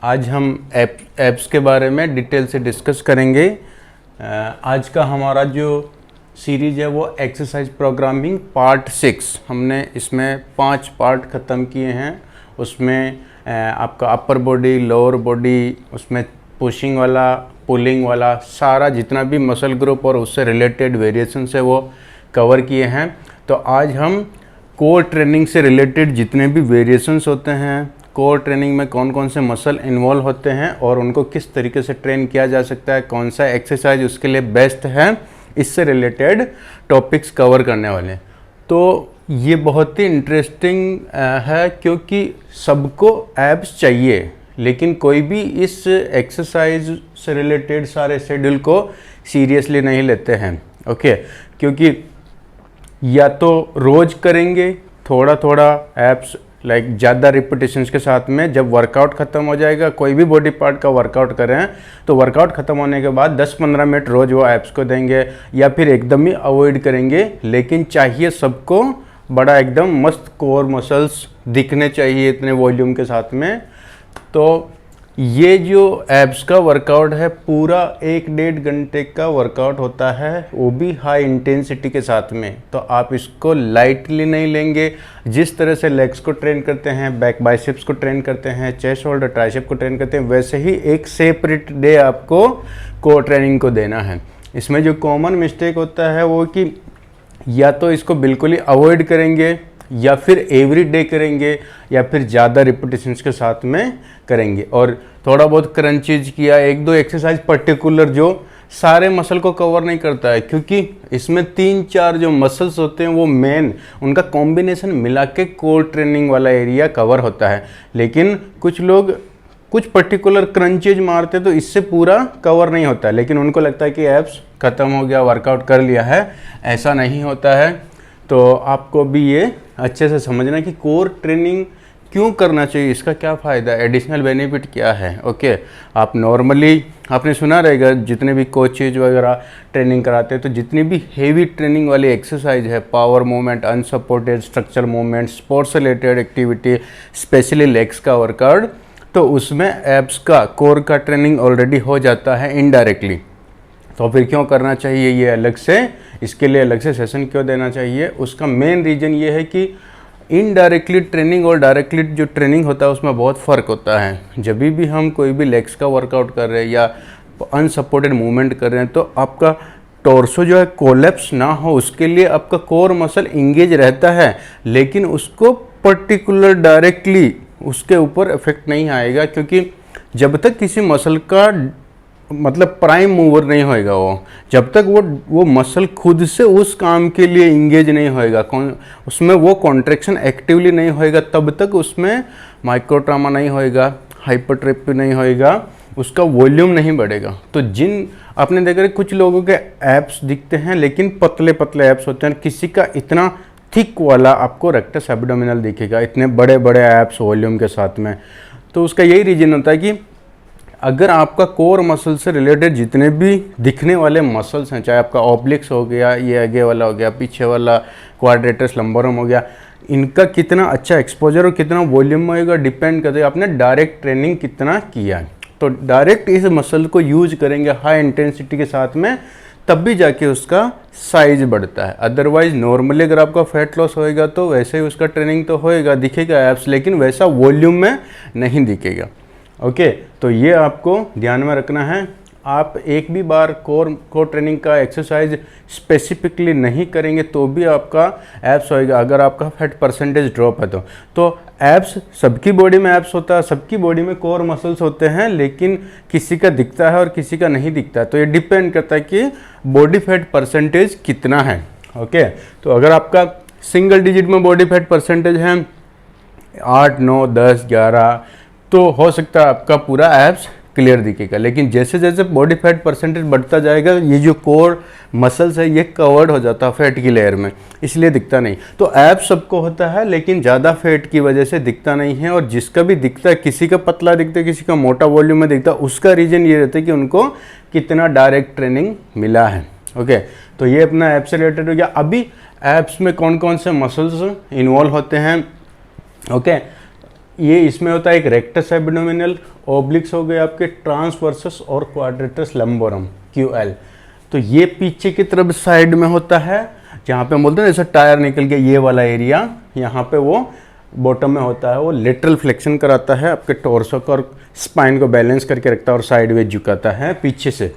आज हम ऐप्स के बारे में डिटेल से डिस्कस करेंगे। आज का हमारा जो सीरीज़ है वो एक्सरसाइज प्रोग्रामिंग पार्ट 6। हमने इसमें 5 पार्ट ख़त्म किए हैं। उसमें आपका अपर बॉडी, लोअर बॉडी, उसमें पुशिंग वाला, पुलिंग वाला, सारा जितना भी मसल ग्रुप और उससे रिलेटेड वेरिएशंस है वो कवर किए हैं। तो आज हम कोर ट्रेनिंग से रिलेटेड जितने भी वेरिएशंस होते हैं, कोर ट्रेनिंग में कौन कौन से मसल इन्वॉल्व होते हैं और उनको किस तरीके से ट्रेन किया जा सकता है, कौन सा एक्सरसाइज उसके लिए बेस्ट है, इससे रिलेटेड टॉपिक्स कवर करने वाले हैं। तो ये बहुत ही इंटरेस्टिंग है क्योंकि सबको एब्स चाहिए, लेकिन कोई भी इस एक्सरसाइज से रिलेटेड सारे शेड्यूल को सीरियसली नहीं लेते हैं। ओके, क्योंकि या तो रोज़ करेंगे थोड़ा थोड़ा एब्स, लाइक ज़्यादा रिपीटेशंस के साथ में, जब वर्कआउट ख़त्म हो जाएगा, कोई भी बॉडी पार्ट का वर्कआउट करें तो वर्कआउट ख़त्म होने के बाद 10-15 मिनट रोज़ वो एब्स को देंगे, या फिर एकदम ही अवॉइड करेंगे। लेकिन चाहिए सबको बड़ा एकदम मस्त कोर मसल्स दिखने चाहिए इतने वॉल्यूम के साथ में। तो ये जो एब्स का वर्कआउट है पूरा 1-1.5 घंटे का वर्कआउट होता है, वो भी हाई इंटेंसिटी के साथ में। तो आप इसको लाइटली नहीं लेंगे। जिस तरह से लेग्स को ट्रेन करते हैं, बैक बाइसेप्स को ट्रेन करते हैं, चेस्ट, शोल्डर, ट्राइसेप को ट्रेन करते हैं, वैसे ही एक सेपरेट डे आपको कोर ट्रेनिंग को देना है। इसमें जो कॉमन मिस्टेक होता है वो कि या तो इसको बिल्कुल ही अवॉइड करेंगे, या फिर एवरी डे करेंगे, या फिर ज़्यादा रिपीटेशंस के साथ में करेंगे और थोड़ा बहुत क्रंचेज किया, 1-2 एक्सरसाइज पर्टिकुलर जो सारे मसल को कवर नहीं करता है, क्योंकि इसमें 3-4 जो मसल्स होते हैं वो मेन, उनका कॉम्बिनेशन मिला के कोर ट्रेनिंग वाला एरिया कवर होता है। लेकिन कुछ लोग कुछ पर्टिकुलर क्रंचेज मारते तो इससे पूरा कवर नहीं होता है, लेकिन उनको लगता है कि एब्स ख़त्म हो गया, वर्कआउट कर लिया है। ऐसा नहीं होता है। तो आपको भी ये अच्छे से समझना कि कोर ट्रेनिंग क्यों करना चाहिए, इसका क्या फ़ायदा है, एडिशनल बेनिफिट क्या है। ओके, आप नॉर्मली आपने सुना रहेगा जितने भी कोचेज वगैरह ट्रेनिंग कराते हैं, तो जितनी भी हेवी ट्रेनिंग वाली एक्सरसाइज है, power movement, unsupported structural movement, sports related activity, specially legs का वर्कआउट, तो उसमें एब्स का, कोर का ट्रेनिंग ऑलरेडी हो जाता है इनडायरेक्टली। तो फिर क्यों करना चाहिए ये अलग से, इसके लिए अलग से सेशन क्यों देना चाहिए? उसका मेन रीज़न ये है कि इनडायरेक्टली ट्रेनिंग और डायरेक्टली जो ट्रेनिंग होता है उसमें बहुत फ़र्क होता है। जब भी हम कोई भी लेग्स का वर्कआउट कर रहे हैं या अनसपोर्टेड मूवमेंट कर रहे हैं, तो आपका टॉर्सो जो है कोलैप्स ना हो, उसके लिए आपका कोर मसल इंगेज रहता है, लेकिन उसको पर्टिकुलर डायरेक्टली उसके ऊपर इफेक्ट नहीं आएगा, क्योंकि जब तक किसी मसल का मतलब प्राइम मूवर नहीं होएगा, वो जब तक वो मसल खुद से उस काम के लिए इंगेज नहीं होएगा, उसमें वो कॉन्ट्रैक्शन एक्टिवली नहीं होएगा, तब तक उसमें माइक्रो ट्रामा नहीं होएगा, हाइपरट्रोफी नहीं होएगा, उसका वॉल्यूम नहीं बढ़ेगा। तो जिन आपने देखा कुछ लोगों के एब्स दिखते हैं लेकिन पतले पतले एब्स होते हैं, किसी का इतना थिक वाला आपको रेक्टस एब्डोमिनल दिखेगा, इतने बड़े बड़े एब्स वॉल्यूम के साथ में। तो उसका यही रीजन होता है कि अगर आपका कोर मसल से रिलेटेड जितने भी दिखने वाले मसल्स हैं, चाहे आपका ऑब्लिक्स हो गया, ये आगे वाला हो गया, पीछे वाला क्वाड्रेटस लंबरम हो गया, इनका कितना अच्छा एक्सपोजर और कितना वॉल्यूम होएगा डिपेंड करता है आपने डायरेक्ट ट्रेनिंग कितना किया है। तो डायरेक्ट इस मसल को यूज करेंगे हाई इंटेंसिटी के साथ में, तब भी जाके उसका साइज बढ़ता है। अदरवाइज नॉर्मली अगर आपका फैट लॉस होएगा तो वैसे ही उसका ट्रेनिंग तो होएगा, दिखेगा एब्स, लेकिन वैसा वॉल्यूम में नहीं दिखेगा। ओके, तो ये आपको ध्यान में रखना है। आप एक भी बार कोर ट्रेनिंग का एक्सरसाइज स्पेसिफिकली नहीं करेंगे तो भी आपका एब्स होएगा, अगर आपका फैट परसेंटेज ड्रॉप है तो एब्स, सबकी बॉडी में एब्स होता है, सबकी बॉडी में कोर मसल्स होते हैं, लेकिन किसी का दिखता है और किसी का नहीं दिखता है। तो ये डिपेंड करता है कि बॉडी फैट परसेंटेज कितना है। ओके, तो अगर आपका सिंगल डिजिट में बॉडी फैट परसेंटेज है 8, 9, 10, 11, तो हो सकता है आपका पूरा एब्स क्लियर दिखेगा। लेकिन जैसे जैसे बॉडी फैट परसेंटेज बढ़ता जाएगा, ये जो कोर मसल्स है ये कवर्ड हो जाता है फैट की लेयर में, इसलिए दिखता नहीं। तो एब्स सबको होता है, लेकिन ज़्यादा फैट की वजह से दिखता नहीं है। और जिसका भी दिखता है, किसी का पतला दिखता है, किसी का मोटा वॉल्यूम में दिखता है, उसका रीज़न ये रहता है कि उनको कितना डायरेक्ट ट्रेनिंग मिला है। ओके, तो ये अपना एब्स से रिलेटेड हो गया। अभी एब्स में कौन कौन से मसल्स इन्वॉल्व होते हैं, ओके, ये इसमें होता है एक रेक्टस एब्डोमिनल, ओब्लिक्स हो गए आपके ट्रांसवर्सस और क्वाड्रेटस लंबोरम QL। तो ये पीछे की तरफ साइड में होता है, जहाँ पे हम बोलते हैं जैसे टायर निकल गया, ये वाला एरिया यहाँ पे वो बॉटम में होता है, वो लेटरल फ्लेक्शन कराता है आपके टॉर्सो को और स्पाइन को बैलेंस करके रखता है और साइडवेज झुकाता है पीछे से।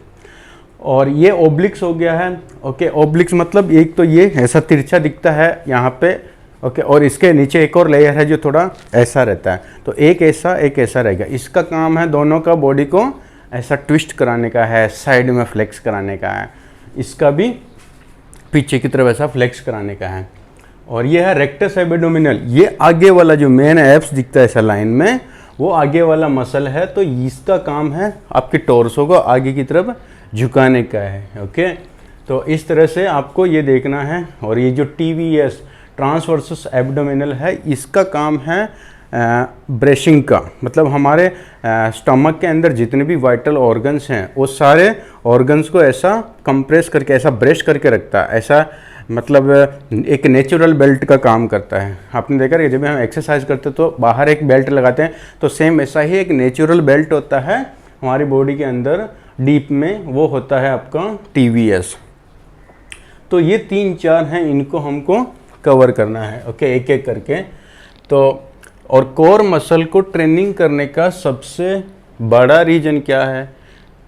और ये ओब्लिक्स हो गया है। ओके, ओब्लिक्स मतलब एक तो ये ऐसा तिरछा दिखता है यहाँ पे। ओके, और इसके नीचे एक और लेयर है जो थोड़ा ऐसा रहता है, तो एक ऐसा रहेगा। इसका काम है दोनों का बॉडी को ऐसा ट्विस्ट कराने का है, साइड में फ्लेक्स कराने का है, इसका भी पीछे की तरफ ऐसा फ्लेक्स कराने का है। और ये है रेक्टस एब्डोमिनल, ये आगे वाला जो मेन एब्स दिखता है ऐसा लाइन में, वो आगे वाला मसल है। तो इसका काम है आपके टॉर्सो को आगे की तरफ झुकाने का है। ओके, तो इस तरह से आपको ये देखना है। और ये जो TVS ट्रांसवर्सस एब्डोमिनल है, इसका काम है ब्रेशिंग का, मतलब हमारे स्टमक के अंदर जितने भी वाइटल ऑर्गन्स हैं वो सारे ऑर्गन्स को ऐसा कंप्रेस करके, ऐसा ब्रेश करके रखता है। ऐसा मतलब एक नेचुरल बेल्ट का काम करता है। आपने देखा है जब हम एक्सरसाइज करते हैं तो बाहर एक बेल्ट लगाते हैं, तो सेम ऐसा ही एक नेचुरल बेल्ट होता है हमारी बॉडी के अंदर डीप में, वो होता है आपका TVS। तो ये 3-4 हैं, इनको हमको कवर करना है। ओके, एक एक करके। तो और कोर मसल को ट्रेनिंग करने का सबसे बड़ा रीज़न क्या है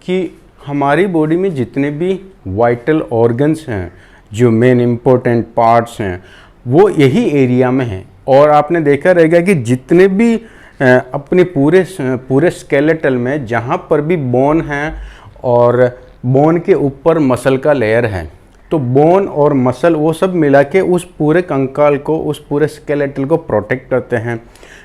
कि हमारी बॉडी में जितने भी वाइटल ऑर्गन्स हैं, जो मेन इम्पोर्टेंट पार्ट्स हैं, वो यही एरिया में हैं। और आपने देखा रहेगा कि जितने भी अपने पूरे स्केलेटल में जहाँ पर भी बोन है और बोन के ऊपर मसल का लेयर है, तो बोन और मसल वो सब मिला के उस पूरे कंकाल को, उस पूरे स्केलेटल को प्रोटेक्ट करते हैं।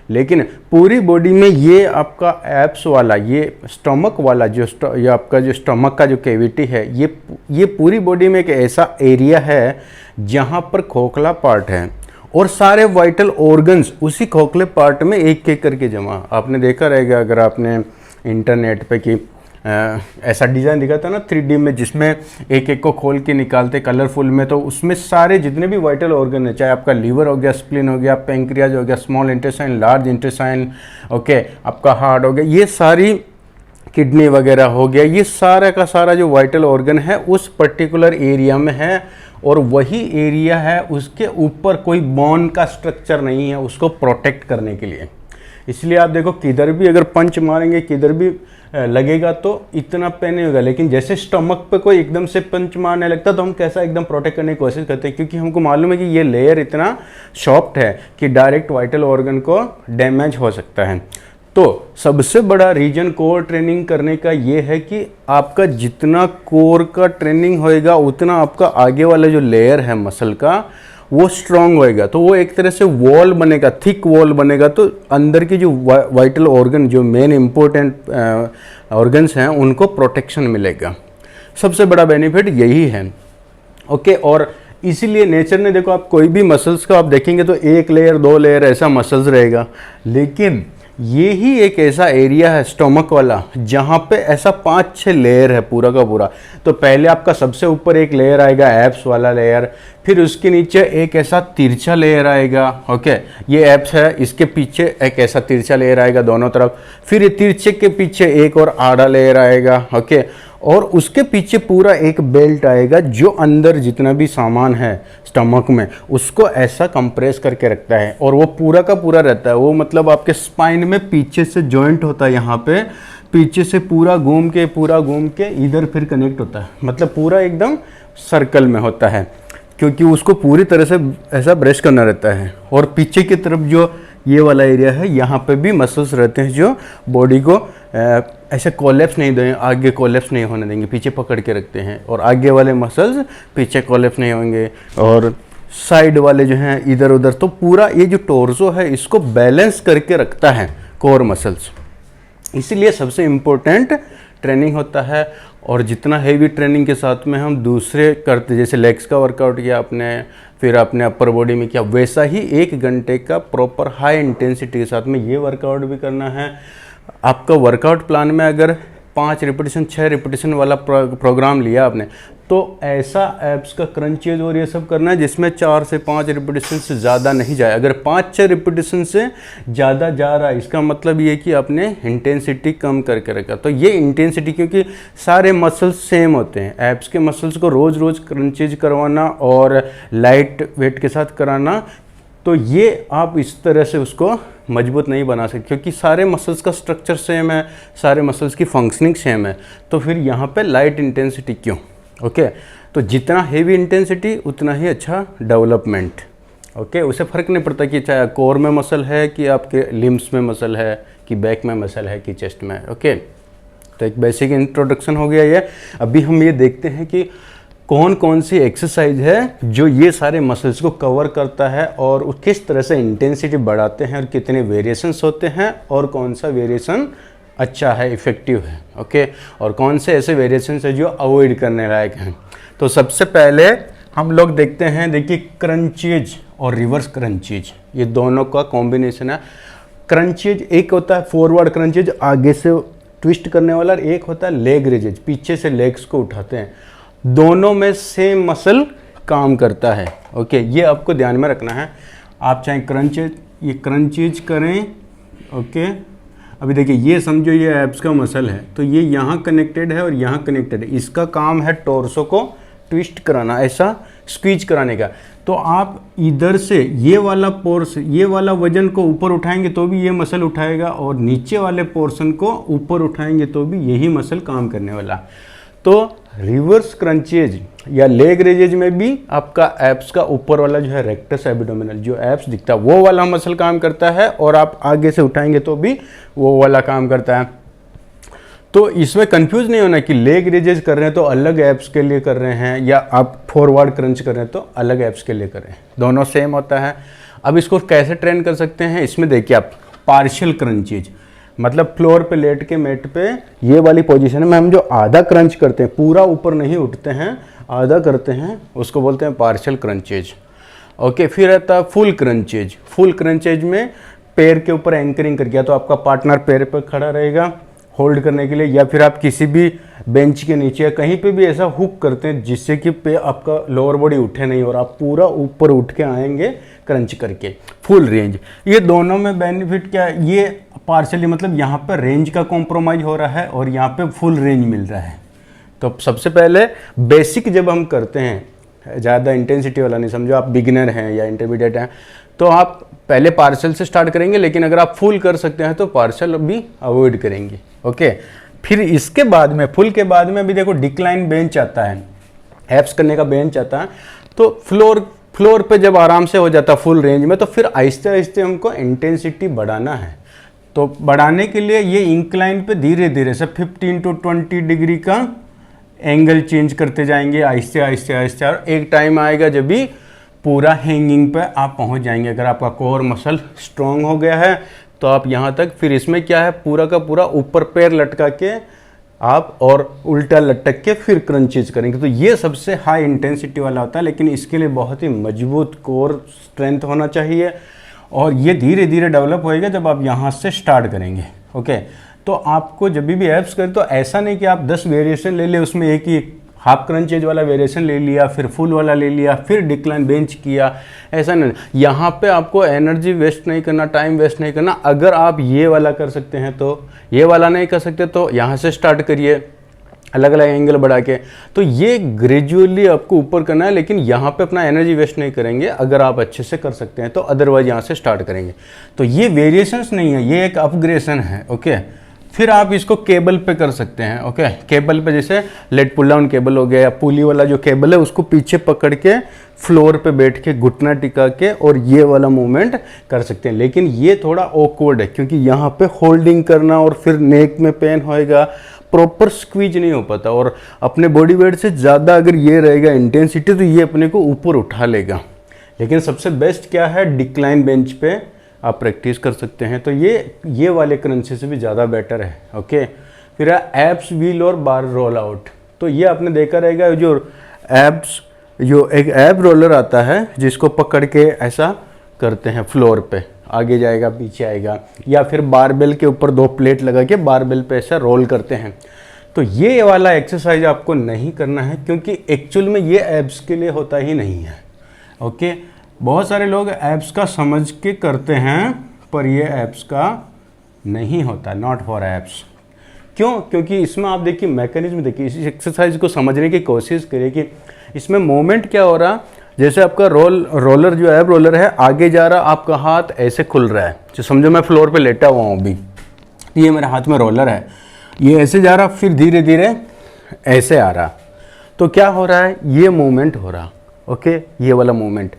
लेकिन पूरी बॉडी में ये आपका एब्स वाला, ये स्टमक वाला ये आपका जो स्टमक का जो कैविटी है, ये पूरी बॉडी में एक ऐसा एरिया है जहाँ पर खोखला पार्ट है और सारे वाइटल ऑर्गन्स उसी खोखले पार्ट में एक एक करके जमा। आपने देखा रहेगा अगर आपने इंटरनेट पे कि ऐसा डिज़ाइन दिखा था ना 3D में, जिसमें एक एक को खोल के निकालते कलरफुल में, तो उसमें सारे जितने भी वाइटल ऑर्गन है, चाहे आपका लीवर हो गया, स्प्लीन हो गया, पेंक्रियाज हो गया, small intestine, large intestine, okay, आपका हार्ट हो गया, ये सारी किडनी वगैरह हो गया, ये सारा का सारा जो वाइटल ऑर्गन है उस पर्टिकुलर एरिया में है। और वही एरिया है, उसके ऊपर कोई बोन का स्ट्रक्चर नहीं है उसको प्रोटेक्ट करने के लिए। इसलिए आप देखो किधर भी अगर पंच मारेंगे, किधर भी लगेगा तो इतना पेन नहीं होगा। लेकिन जैसे स्टमक पे कोई एकदम से पंच मारने लगता तो हम कैसा एकदम प्रोटेक्ट करने की कोशिश करते हैं, क्योंकि हमको मालूम है कि ये लेयर इतना सॉफ्ट है कि डायरेक्ट वाइटल ऑर्गन को डैमेज हो सकता है। तो सबसे बड़ा रीजन कोर ट्रेनिंग करने का ये है कि आपका जितना कोर का ट्रेनिंग होएगा उतना आपका आगे वाला जो लेयर है मसल का वो स्ट्रांग होएगा। तो वो एक तरह से वॉल बनेगा, थिक वॉल बनेगा। तो अंदर के जो वाइटल ऑर्गन, जो मेन इम्पोर्टेंट ऑर्गन्स हैं, उनको प्रोटेक्शन मिलेगा। सबसे बड़ा बेनिफिट यही है। ओके, और इसीलिए नेचर ने, देखो आप कोई भी मसल्स का आप देखेंगे तो 1 लेयर 2 लेयर ऐसा मसल्स रहेगा, लेकिन ये ही एक ऐसा एरिया है स्टमक वाला जहाँ पे ऐसा 5-6 लेयर है पूरा का पूरा। तो पहले आपका सबसे ऊपर एक लेयर आएगा एब्स वाला लेयर, फिर उसके नीचे एक ऐसा तिरछा लेयर आएगा। ओके, ये एब्स है, इसके पीछे एक ऐसा तिरछा लेयर आएगा दोनों तरफ, फिर ये तिरछे के पीछे एक और आड़ा लेयर आएगा। ओके, और उसके पीछे पूरा एक बेल्ट आएगा जो अंदर जितना भी सामान है स्टमक में उसको ऐसा कंप्रेस करके रखता है, और वो पूरा का पूरा रहता है। वो मतलब आपके स्पाइन में पीछे से जॉइंट होता है, यहाँ पे पीछे से पूरा घूम के इधर फिर कनेक्ट होता है, मतलब पूरा एकदम सर्कल में होता है, क्योंकि उसको पूरी तरह से ऐसा ब्रश करना रहता है। और पीछे की तरफ जो ये वाला एरिया है, यहाँ पे भी मसल्स रहते हैं जो बॉडी को ऐसे कोलैप्स नहीं देंगे, आगे कोलैप्स नहीं होने देंगे, पीछे पकड़ के रखते हैं। और आगे वाले मसल्स पीछे कोलैप्स नहीं होंगे, और साइड वाले जो हैं इधर उधर। तो पूरा ये जो टोर्सो है इसको बैलेंस करके रखता है कोर मसल्स। इसीलिए सबसे इम्पोर्टेंट ट्रेनिंग होता है। और जितना हेवी ट्रेनिंग के साथ में हम दूसरे करते, जैसे लेग्स का वर्कआउट किया आपने, फिर आपने अपर बॉडी में किया, वैसा ही 1 घंटे का प्रॉपर हाई इंटेंसिटी के साथ में ये वर्कआउट भी करना है। आपका वर्कआउट प्लान में अगर 5 रिपीटिशन 6 रिपीटिशन वाला प्रोग्राम लिया आपने, तो ऐसा एब्स का क्रंचेज और ये सब करना है जिसमें 4 से 5 रिपीटेशन से ज़्यादा नहीं जाए। अगर 5-6 रिपीटेशन से ज़्यादा जा रहा है इसका मतलब ये कि आपने इंटेंसिटी कम करके रखा। तो ये इंटेंसिटी, क्योंकि सारे मसल्स सेम होते हैं, एब्स के मसल्स को रोज़ रोज़ क्रंचेज करवाना और लाइट वेट के साथ कराना, तो ये आप इस तरह से उसको मजबूत नहीं बना सकते, क्योंकि सारे मसल्स का स्ट्रक्चर सेम है, सारे मसल्स की फंक्शनिंग सेम है। तो फिर यहाँ पे लाइट इंटेंसिटी क्यों? ओके, तो जितना हेवी इंटेंसिटी उतना ही अच्छा डेवलपमेंट। ओके, उसे फ़र्क नहीं पड़ता कि चाहे कोर में मसल है कि आपके लिम्स में मसल है कि बैक में मसल है कि चेस्ट में। ओके, तो एक बेसिक इंट्रोडक्शन हो गया ये। अभी हम ये देखते हैं कि कौन कौन सी एक्सरसाइज है जो ये सारे मसल्स को कवर करता है और किस तरह से इंटेंसिटी बढ़ाते हैं और कितने वेरिएशंस होते हैं और कौन सा वेरिएशन अच्छा है, इफ़ेक्टिव है। ओके, और कौन से ऐसे वेरिएशंस है जो अवॉइड करने लायक हैं। तो सबसे पहले हम लोग देखते हैं, देखिए क्रंचेज और रिवर्स क्रंचेज, ये दोनों का कॉम्बिनेशन है। क्रंचेज एक होता है फॉरवर्ड क्रंचेज, आगे से ट्विस्ट करने वाला, और एक होता है लेग रेजेज, पीछे से लेग्स को उठाते हैं। दोनों में सेम मसल काम करता है। ओके, ये आपको ध्यान में रखना है। आप चाहे क्रंचेज करें। ओके, अभी देखिए ये समझो ये एब्स का मसल है, तो ये यहाँ कनेक्टेड है और यहाँ कनेक्टेड है। इसका काम है टॉर्सो को ट्विस्ट कराना, ऐसा स्क्वीज कराने का। तो आप इधर से ये वाला वजन को ऊपर उठाएंगे तो भी ये मसल उठाएगा, और नीचे वाले पोर्शन को ऊपर उठाएंगे तो भी यही मसल काम करने वाला। तो रिवर्स क्रंचेज या लेग रेजेज में भी आपका एब्स का ऊपर वाला जो है रेक्टस एब्डोमिनल, जो एब्स दिखता है वो वाला मसल काम करता है, और आप आगे से उठाएंगे तो भी वो वाला काम करता है। तो इसमें कंफ्यूज नहीं होना कि लेग रेजेज कर रहे हैं तो अलग एब्स के लिए कर रहे हैं, या आप फॉरवर्ड क्रंच कर रहे हैं तो अलग एब्स के लिए कर रहे हैं, दोनों सेम होता है। अब इसको कैसे ट्रेन कर सकते हैं, इसमें देखिए आप पार्शियल क्रंचेज, मतलब फ्लोर पे लेट के मेट पे ये वाली पोजीशन में हम जो आधा क्रंच करते हैं, पूरा ऊपर नहीं उठते हैं, आधा करते हैं, उसको बोलते हैं पार्शियल क्रंचेज। ओके, फिर आता है फुल क्रंचेज। फुल क्रंचेज में पैर के ऊपर एंकरिंग कर गया, तो आपका पार्टनर पैर पर खड़ा रहेगा होल्ड करने के लिए, या फिर आप किसी भी बेंच के नीचे या कहीं पे भी ऐसा हुक करते हैं जिससे कि पे आपका लोअर बॉडी उठे नहीं और आप पूरा ऊपर उठ के आएंगे क्रंच करके। फुल रेंज, ये दोनों में बेनिफिट क्या है, ये पार्शियली मतलब यहाँ पर रेंज का कॉम्प्रोमाइज हो रहा है और यहाँ पे फुल रेंज मिल रहा है। तो सबसे पहले बेसिक जब हम करते हैं, ज़्यादा इंटेंसिटी वाला नहीं, समझो आप बिगिनर हैं या इंटरमीडिएट हैं, तो आप पहले पार्शियल से स्टार्ट करेंगे, लेकिन अगर आप फुल कर सकते हैं तो पार्शियल भी अवॉइड करेंगे। ओके, फिर इसके बाद में फुल के बाद में भी देखो डिक्लाइन बेंच आता है, एब्स करने का बेंच आता है। तो फ्लोर पे जब आराम से हो जाता है फुल रेंज में, तो फिर आहिस्ते आहिस्ते हमको इंटेंसिटी बढ़ाना है। तो बढ़ाने के लिए ये इंक्लाइन पे धीरे धीरे से 15 to 20 डिग्री का एंगल चेंज करते जाएंगे आहिस्ते आहिस्ते आहिस्ते, और एक टाइम आएगा जब भी पूरा हैंगिंग पे आप पहुंच जाएंगे। अगर आपका कोर मसल स्ट्रॉन्ग हो गया है तो आप यहाँ तक, फिर इसमें क्या है, पूरा का पूरा ऊपर पैर लटका के आप और उल्टा लटक के फिर क्रंचेज करेंगे। तो ये सबसे हाई इंटेंसिटी वाला होता है, लेकिन इसके लिए बहुत ही मजबूत कोर स्ट्रेंथ होना चाहिए, और ये धीरे धीरे डेवलप होएगा जब आप यहाँ से स्टार्ट करेंगे। ओके, तो आपको जब भी एब्स करें तो ऐसा नहीं कि आप 10 वेरिएशन ले ले, उसमें एक ही हाफ क्रंचेज वाला वेरिएशन ले लिया, फिर फुल वाला ले लिया, फिर डिक्लाइन बेंच किया, ऐसा नहीं। यहाँ पे आपको एनर्जी वेस्ट नहीं करना, टाइम वेस्ट नहीं करना। अगर आप ये वाला कर सकते हैं तो, ये वाला नहीं कर सकते तो यहाँ से स्टार्ट करिए अलग अलग एंगल बढ़ा के। तो ये ग्रेजुअली आपको ऊपर करना है, लेकिन यहाँ पे अपना एनर्जी वेस्ट नहीं करेंगे अगर आप अच्छे से कर सकते हैं तो, अदरवाइज यहाँ से स्टार्ट करेंगे। तो ये वेरिएशंस नहीं है, ये एक अपग्रेडेशन है। ओके, फिर आप इसको केबल पे कर सकते हैं। ओके, केबल पे जैसे लेट पुल डाउन केबल हो गया, या पुली वाला जो केबल है उसको पीछे पकड़ के फ्लोर पे बैठ के घुटना टिका के और ये वाला मूवमेंट कर सकते हैं। लेकिन ये थोड़ा ऑकवर्ड है, क्योंकि यहाँ पे होल्डिंग करना और फिर नेक में पेन होएगा, प्रॉपर स्क्वीज नहीं हो पाता, और अपने बॉडी वेट से ज़्यादा अगर ये रहेगा इंटेंसिटी तो ये अपने को ऊपर उठा लेगा। लेकिन सबसे बेस्ट क्या है, डिक्लाइन बेंच पे आप प्रैक्टिस कर सकते हैं। तो ये वाले क्रंचे से भी ज़्यादा बेटर है। ओके, फिर एब्स व्हील और बार रोल आउट। तो ये आपने देखा रहेगा, जो एक एब रोलर आता है जिसको पकड़ के ऐसा करते हैं फ्लोर पे, आगे जाएगा पीछे आएगा, या फिर बारबेल के ऊपर 2 प्लेट लगा के बारबेल पे ऐसा रोल करते हैं। तो ये वाला एक्सरसाइज आपको नहीं करना है, क्योंकि एक्चुअल में ये एब्स के लिए होता ही नहीं है। ओके, बहुत सारे लोग एब्स का समझ के करते हैं, पर ये एब्स का नहीं होता, नॉट फॉर एब्स। क्यों? क्योंकि इसमें आप देखिए मैकेनिज्म देखिए, इस एक्सरसाइज को समझने की कोशिश करिए कि इसमें मोमेंट क्या हो रहा। जैसे आपका रोलर जो एब रोलर है आगे जा रहा, आपका हाथ ऐसे खुल रहा है, जो समझो मैं फ्लोर पे लेटा हुआ हूँ अभी, ये मेरे हाथ में रोलर है, ये ऐसे जा रहा, फिर धीरे धीरे ऐसे आ रहा, तो क्या हो रहा है, ये मूवमेंट हो रहा। ओके, ये वाला मूवमेंट।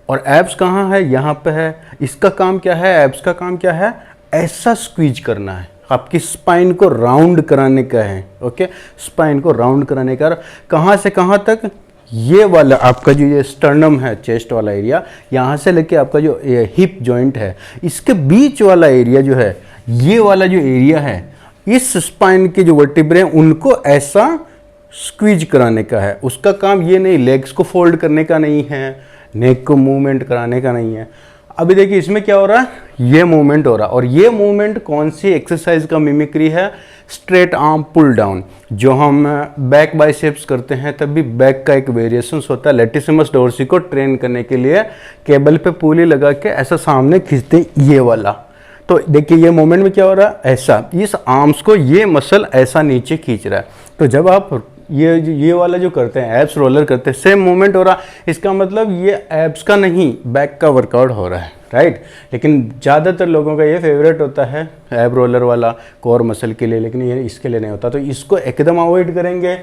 और एब्स कहाँ है? यहाँ पे है। इसका काम क्या है? एब्स का काम क्या है? ऐसा स्क्वीज करना है, आपकी स्पाइन को राउंड कराने का है। ओके, स्पाइन को राउंड कराने का। कहाँ से कहाँ तक? ये वाला आपका जो ये स्टर्नम है, चेस्ट वाला एरिया, यहाँ से लेके आपका जो हिप जॉइंट है, इसके बीच वाला एरिया जो है, ये वाला जो एरिया है, इस स्पाइन के जो वर्टिब्रे हैं उनको ऐसा स्क्वीज कराने का है। उसका काम ये नहीं, लेग्स को फोल्ड करने का नहीं है, नेक को मूवमेंट कराने का नहीं है। अभी देखिए इसमें क्या हो रहा है, ये मूवमेंट हो रहा है। और ये मूवमेंट कौन सी एक्सरसाइज का मिमिक्री है? Straight arm pull down. जो हम बैक बाइसेप्स करते हैं तब भी बैक का एक वेरिएशंस होता है। लेटिसिमस डोर्सी को ट्रेन करने के लिए केबल पे पुली लगा के ऐसा सामने खींचते हैं, ये वाला। तो देखिए ये मूवमेंट में क्या हो रहा है, ऐसा इस आर्म्स को ये मसल ऐसा नीचे खींच रहा है। तो जब आप ये वाला जो करते हैं, एब्स रोलर करते हैं, सेम मूवमेंट हो रहा। इसका मतलब ये एब्स का नहीं, बैक का वर्कआउट हो रहा है, राइट। लेकिन ज़्यादातर लोगों का ये फेवरेट होता है एब रोलर वाला कोर मसल के लिए, लेकिन ये इसके लिए नहीं होता। तो इसको एकदम अवॉइड करेंगे,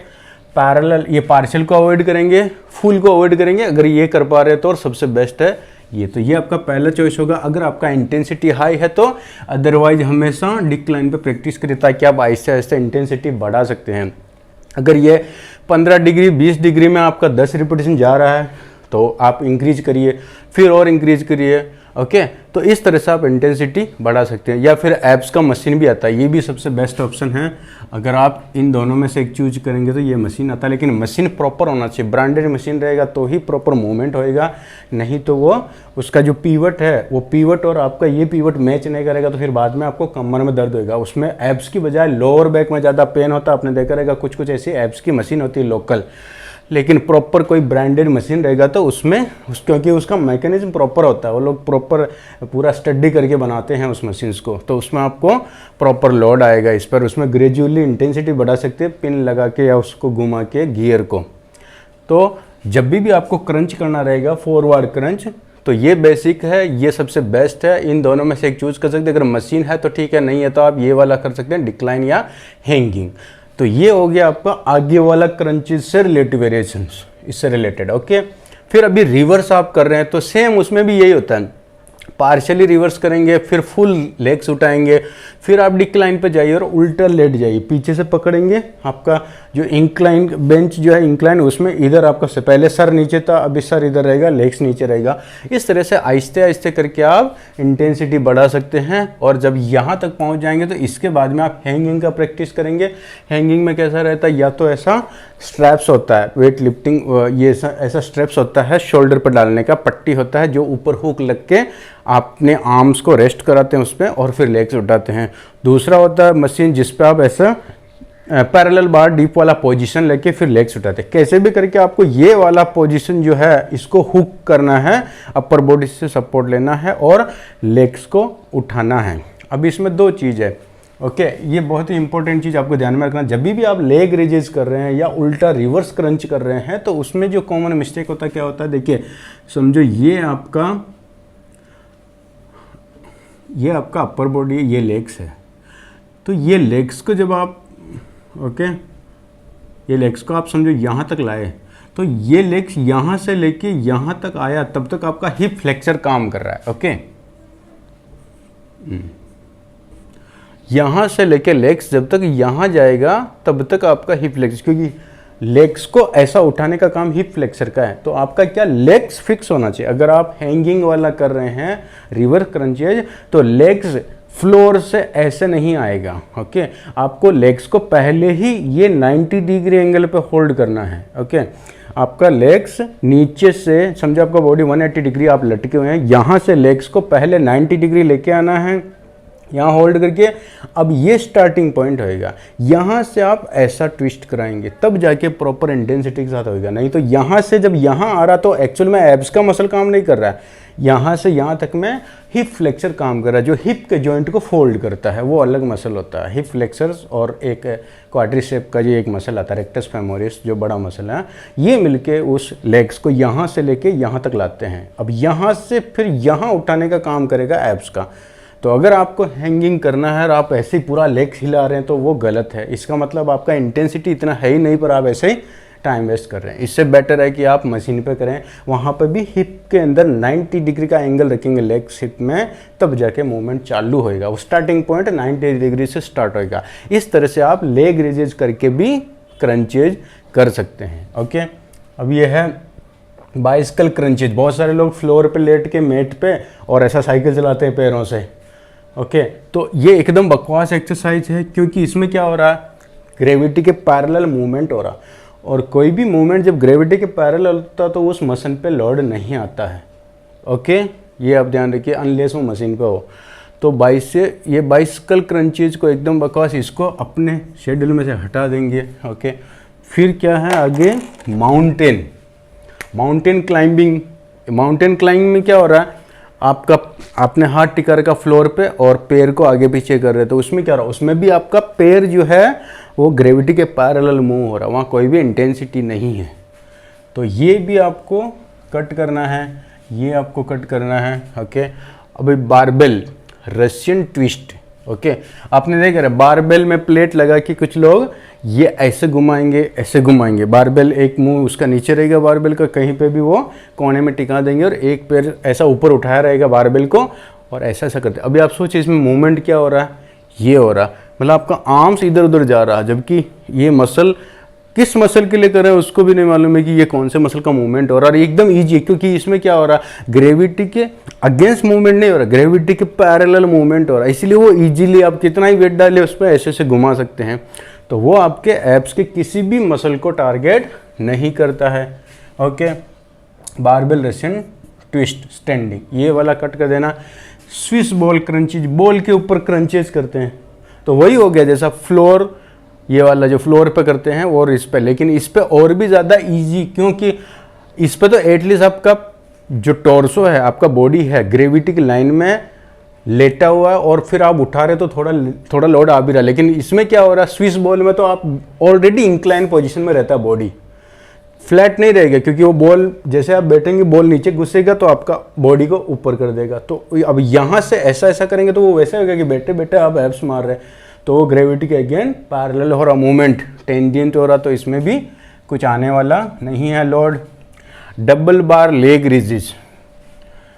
पैरेलल ये पार्शियल को अवॉइड करेंगे, फुल को अवॉइड करेंगे। अगर ये कर पा रहे हैं तो और सबसे बेस्ट है ये। तो ये आपका पहला चॉइस होगा अगर आपका इंटेंसिटी हाई है तो। अदरवाइज हमेशा डिक्लाइन पे प्रैक्टिस करिए ताकि आप आहिस्ते आहिस्ते इंटेंसिटी बढ़ा सकते हैं। अगर ये 15 डिग्री 20 डिग्री में आपका 10 रिपीटेशन जा रहा है तो आप इंक्रीज करिए, फिर और इंक्रीज करिए। ओके, तो इस तरह से आप इंटेंसिटी बढ़ा सकते हैं। या फिर एब्स का मशीन भी आता है, ये भी सबसे बेस्ट ऑप्शन है। अगर आप इन दोनों में से एक चूज करेंगे तो ये मशीन आता है, लेकिन मशीन प्रॉपर होना चाहिए। ब्रांडेड मशीन रहेगा तो ही प्रॉपर मूवमेंट होएगा, नहीं तो वो उसका जो पीवट है वो पीवट और आपका ये पीवट मैच नहीं करेगा तो फिर बाद में आपको कमर में दर्द होएगा। उसमें एब्स की बजाय लोअर बैक में ज़्यादा पेन होता है। आपने देखा रहेगा कुछ कुछ ऐसी एब्स की मशीन होती है लोकल, लेकिन प्रॉपर कोई ब्रांडेड मशीन रहेगा तो उसमें क्योंकि उसका मैकेनिज्म प्रॉपर होता है, वो लोग प्रॉपर पूरा स्टडी करके बनाते हैं उस मशीन्स को, तो उसमें आपको प्रॉपर लोड आएगा इस पर। उसमें ग्रेजुअली इंटेंसिटी बढ़ा सकते हैं पिन लगा के या उसको घुमा के गियर को। तो जब भी आपको क्रंच करना रहेगा, फॉरवर्ड क्रंच, तो ये बेसिक है, ये सबसे बेस्ट है। इन दोनों में से एक चूज कर सकते हैं। अगर मशीन है तो ठीक है, नहीं है तो आप ये वाला कर सकते हैं, डिक्लाइन या हैंगिंग। तो ये हो गया आपका आगे वाला क्रंचेस से रिलेटिव वेरिएशंस, इससे रिलेटेड। ओके, फिर अभी रिवर्स आप कर रहे हैं तो सेम उसमें भी यही होता है। पार्शियली रिवर्स करेंगे, फिर फुल लेग्स उठाएंगे, फिर आप डिक्लाइन पे जाइए और उल्टा लेट जाइए, पीछे से पकड़ेंगे। आपका जो इंक्लाइन बेंच जो है इंक्लाइन, उसमें इधर आपका से पहले सर नीचे था, अभी सर इधर रहेगा, लेग्स नीचे रहेगा। इस तरह से आहिस्ते आहिस्ते करके आप इंटेंसिटी बढ़ा सकते हैं। और जब यहाँ तक पहुँच जाएंगे तो इसके बाद में आप हैंगिंग का प्रैक्टिस करेंगे। हैंगिंग में कैसा रहता है, या तो ऐसा स्ट्रैप्स होता है, वेट लिफ्टिंग, ये ऐसा स्ट्रैप्स होता है, शोल्डर पर डालने का पट्टी होता है जो ऊपर हुक लग के अपने आर्म्स को रेस्ट कराते हैं उस पर और फिर लेग्स उठाते हैं। दूसरा होता है मशीन जिस पे आप ऐसा पैरेलल बार डीप वाला पोजीशन लेके फिर लेग्स उठाते हैं। कैसे भी करके आपको ये वाला पोजीशन जो है इसको हुक करना है, अपर बॉडी से सपोर्ट लेना है और लेग्स को उठाना है। अब इसमें दो चीज़ है। ओके, ये बहुत ही इंपॉर्टेंट चीज़ आपको ध्यान में रखना। जब भी आप लेग रेजेस कर रहे हैं या उल्टा रिवर्स क्रंच कर रहे हैं तो उसमें जो कॉमन मिस्टेक होता है क्या होता है, देखिए समझो ये आपका अपर बॉडी, ये लेग्स है। तो ये लेग्स को जब आप ये लेग्स को आप समझो यहाँ तक लाए, तो ये लेग्स यहाँ से लेके यहाँ तक आया, तब तक आपका हिप फ्लेक्सर काम कर रहा है। ओके, यहाँ से लेके लेग्स जब तक यहाँ जाएगा तब तक आपका हिप फ्लेक्सर, क्योंकि लेग्स को ऐसा उठाने का काम हिप फ्लेक्सर का है। तो आपका क्या, लेग्स फिक्स होना चाहिए। अगर आप हैंगिंग वाला कर रहे हैं रिवर्स क्रंचेज तो लेग्स फ्लोर से ऐसे नहीं आएगा। ओके, आपको लेग्स को पहले ही ये 90 डिग्री एंगल पे होल्ड करना है। ओके, आपका लेग्स नीचे से समझो आपका बॉडी 180 डिग्री आप लटके हुए हैं, यहाँ से लेग्स को पहले 90 डिग्री लेके आना है, यहाँ होल्ड करके अब ये स्टार्टिंग पॉइंट होएगा, यहाँ से आप ऐसा ट्विस्ट कराएंगे तब जाके प्रॉपर इंटेंसिटी के साथ होएगा। नहीं तो यहाँ से जब यहाँ आ रहा तो एक्चुअल में एब्स का मसल काम नहीं कर रहा है, यहाँ से यहाँ तक में हिप फ्लेक्सर काम कर रहा है, जो हिप के जॉइंट को फोल्ड करता है, वो अलग मसल होता है। हिप फ्लेक्सर्स और एक क्वाड्रिसेप का जो एक मसल आता है रेक्टस फेमोरिस, जो बड़ा मसल है, ये मिलके उस लेग्स को यहाँ से लेके यहाँ तक लाते हैं। अब यहाँ से फिर यहाँ उठाने का काम करेगा एब्स का। तो अगर आपको हैंगिंग करना है और आप ऐसे ही पूरा लेग हिला रहे हैं तो वो गलत है। इसका मतलब आपका इंटेंसिटी इतना है ही नहीं, पर आप ऐसे ही टाइम वेस्ट कर रहे हैं। इससे बेटर है कि आप मशीन पे करें, वहाँ पे भी हिप के अंदर 90 डिग्री का एंगल रखेंगे लेग हिप में, तब जाके मूवमेंट चालू होएगा। वो स्टार्टिंग पॉइंट 90 डिग्री से स्टार्ट होएगा। इस तरह से आप लेग रेजेज करके भी क्रंचेज कर सकते हैं। ओके, अब ये है बाइसिकल क्रंचेज। बहुत सारे लोग फ्लोर पे लेट के मेट पे और ऐसा साइकिल चलाते हैं पैरों से। ओके, तो ये एकदम बकवास एक्सरसाइज है, क्योंकि इसमें क्या हो रहा है, ग्रेविटी के पैरेलल मूवमेंट हो रहा, और कोई भी मूवमेंट जब ग्रेविटी के पैरेलल होता है तो उस मशीन पे लोड नहीं आता है। ओके, ये आप ध्यान रखिए, अनलेस वो मशीन पे हो। तो ये बाइसिकल क्रंचेज को एकदम बकवास, इसको अपने शेड्यूल में से हटा देंगे। ओके, फिर क्या है आगे, माउंटेन क्लाइंबिंग। माउंटेन क्लाइंबिंग में क्या हो रहा है, आपने हाथ टिका रखा फ्लोर पे और पैर को आगे पीछे कर रहे, तो उसमें क्या रहा, उसमें भी आपका पैर जो है वो ग्रेविटी के पैरेलल मूव हो रहा है, वहाँ कोई भी इंटेंसिटी नहीं है। तो ये भी आपको कट करना है, ये आपको कट करना है। ओके, अभी बारबेल रशियन ट्विस्ट। ओके, आपने देख रहे बारबेल में प्लेट लगा कि कुछ लोग ये ऐसे घुमाएंगे, ऐसे घुमाएंगे, बारबेल एक मुंह उसका नीचे रहेगा बारबेल का, कहीं पे भी वो कोने में टिका देंगे और एक पैर ऐसा ऊपर उठाया रहेगा बारबेल को और ऐसा ऐसा करते। अभी आप सोचिए इसमें मूवमेंट क्या हो रहा है, ये हो रहा, मतलब आपका आर्म्स इधर उधर जा रहा है, जबकि ये मसल किस मसल के लिए कर रहे हैं उसको भी नहीं मालूम है कि ये कौन से मसल का मूवमेंट हो रहा है। और एकदम ईजी, क्योंकि इसमें क्या हो रहा है, ग्रेविटी के अगेंस्ट मूवमेंट नहीं हो रहा, ग्रेविटी के पैरेलल मूवमेंट हो रहा है, इसलिए वो इजीली आप कितना ही वेट डाले उस पर ऐसे ऐसे घुमा सकते हैं। तो वो आपके एब्स के किसी भी मसल को टारगेट नहीं करता है। Okay, barbell Russian twist standing, ये वाला कट कर देना। स्विस बॉल क्रंचेज, बॉल के ऊपर क्रंचेज करते हैं, तो वही हो गया जैसा फ्लोर, ये वाला जो फ्लोर पे करते हैं और इस पे, लेकिन इस पे और भी ज़्यादा इजी, क्योंकि इस पे तो एटलीस्ट आपका जो टॉर्सो है, आपका बॉडी है ग्रेविटी की लाइन में लेटा हुआ है और फिर आप उठा रहे तो थोड़ा लोड आ भी रहा है। लेकिन इसमें क्या हो रहा है, स्विस बॉल में तो आप ऑलरेडी इंक्लाइन पोजीशन में रहता है, बॉडी फ्लैट नहीं रहेगा, क्योंकि वो बॉल जैसे आप बैठेंगे बॉल नीचे घुसेगा तो आपका बॉडी को ऊपर कर देगा। तो अब यहाँ से ऐसा ऐसा करेंगे तो वो वैसा होगा कि बैठे बैठे आप एब्स मार रहे हैं, तो वो ग्रेविटी के अगेन पैरेलल हो रहा, मूवमेंट टेंजेंट हो रहा, तो इसमें भी कुछ आने वाला नहीं है लोड। डबल बार लेग रेजेस।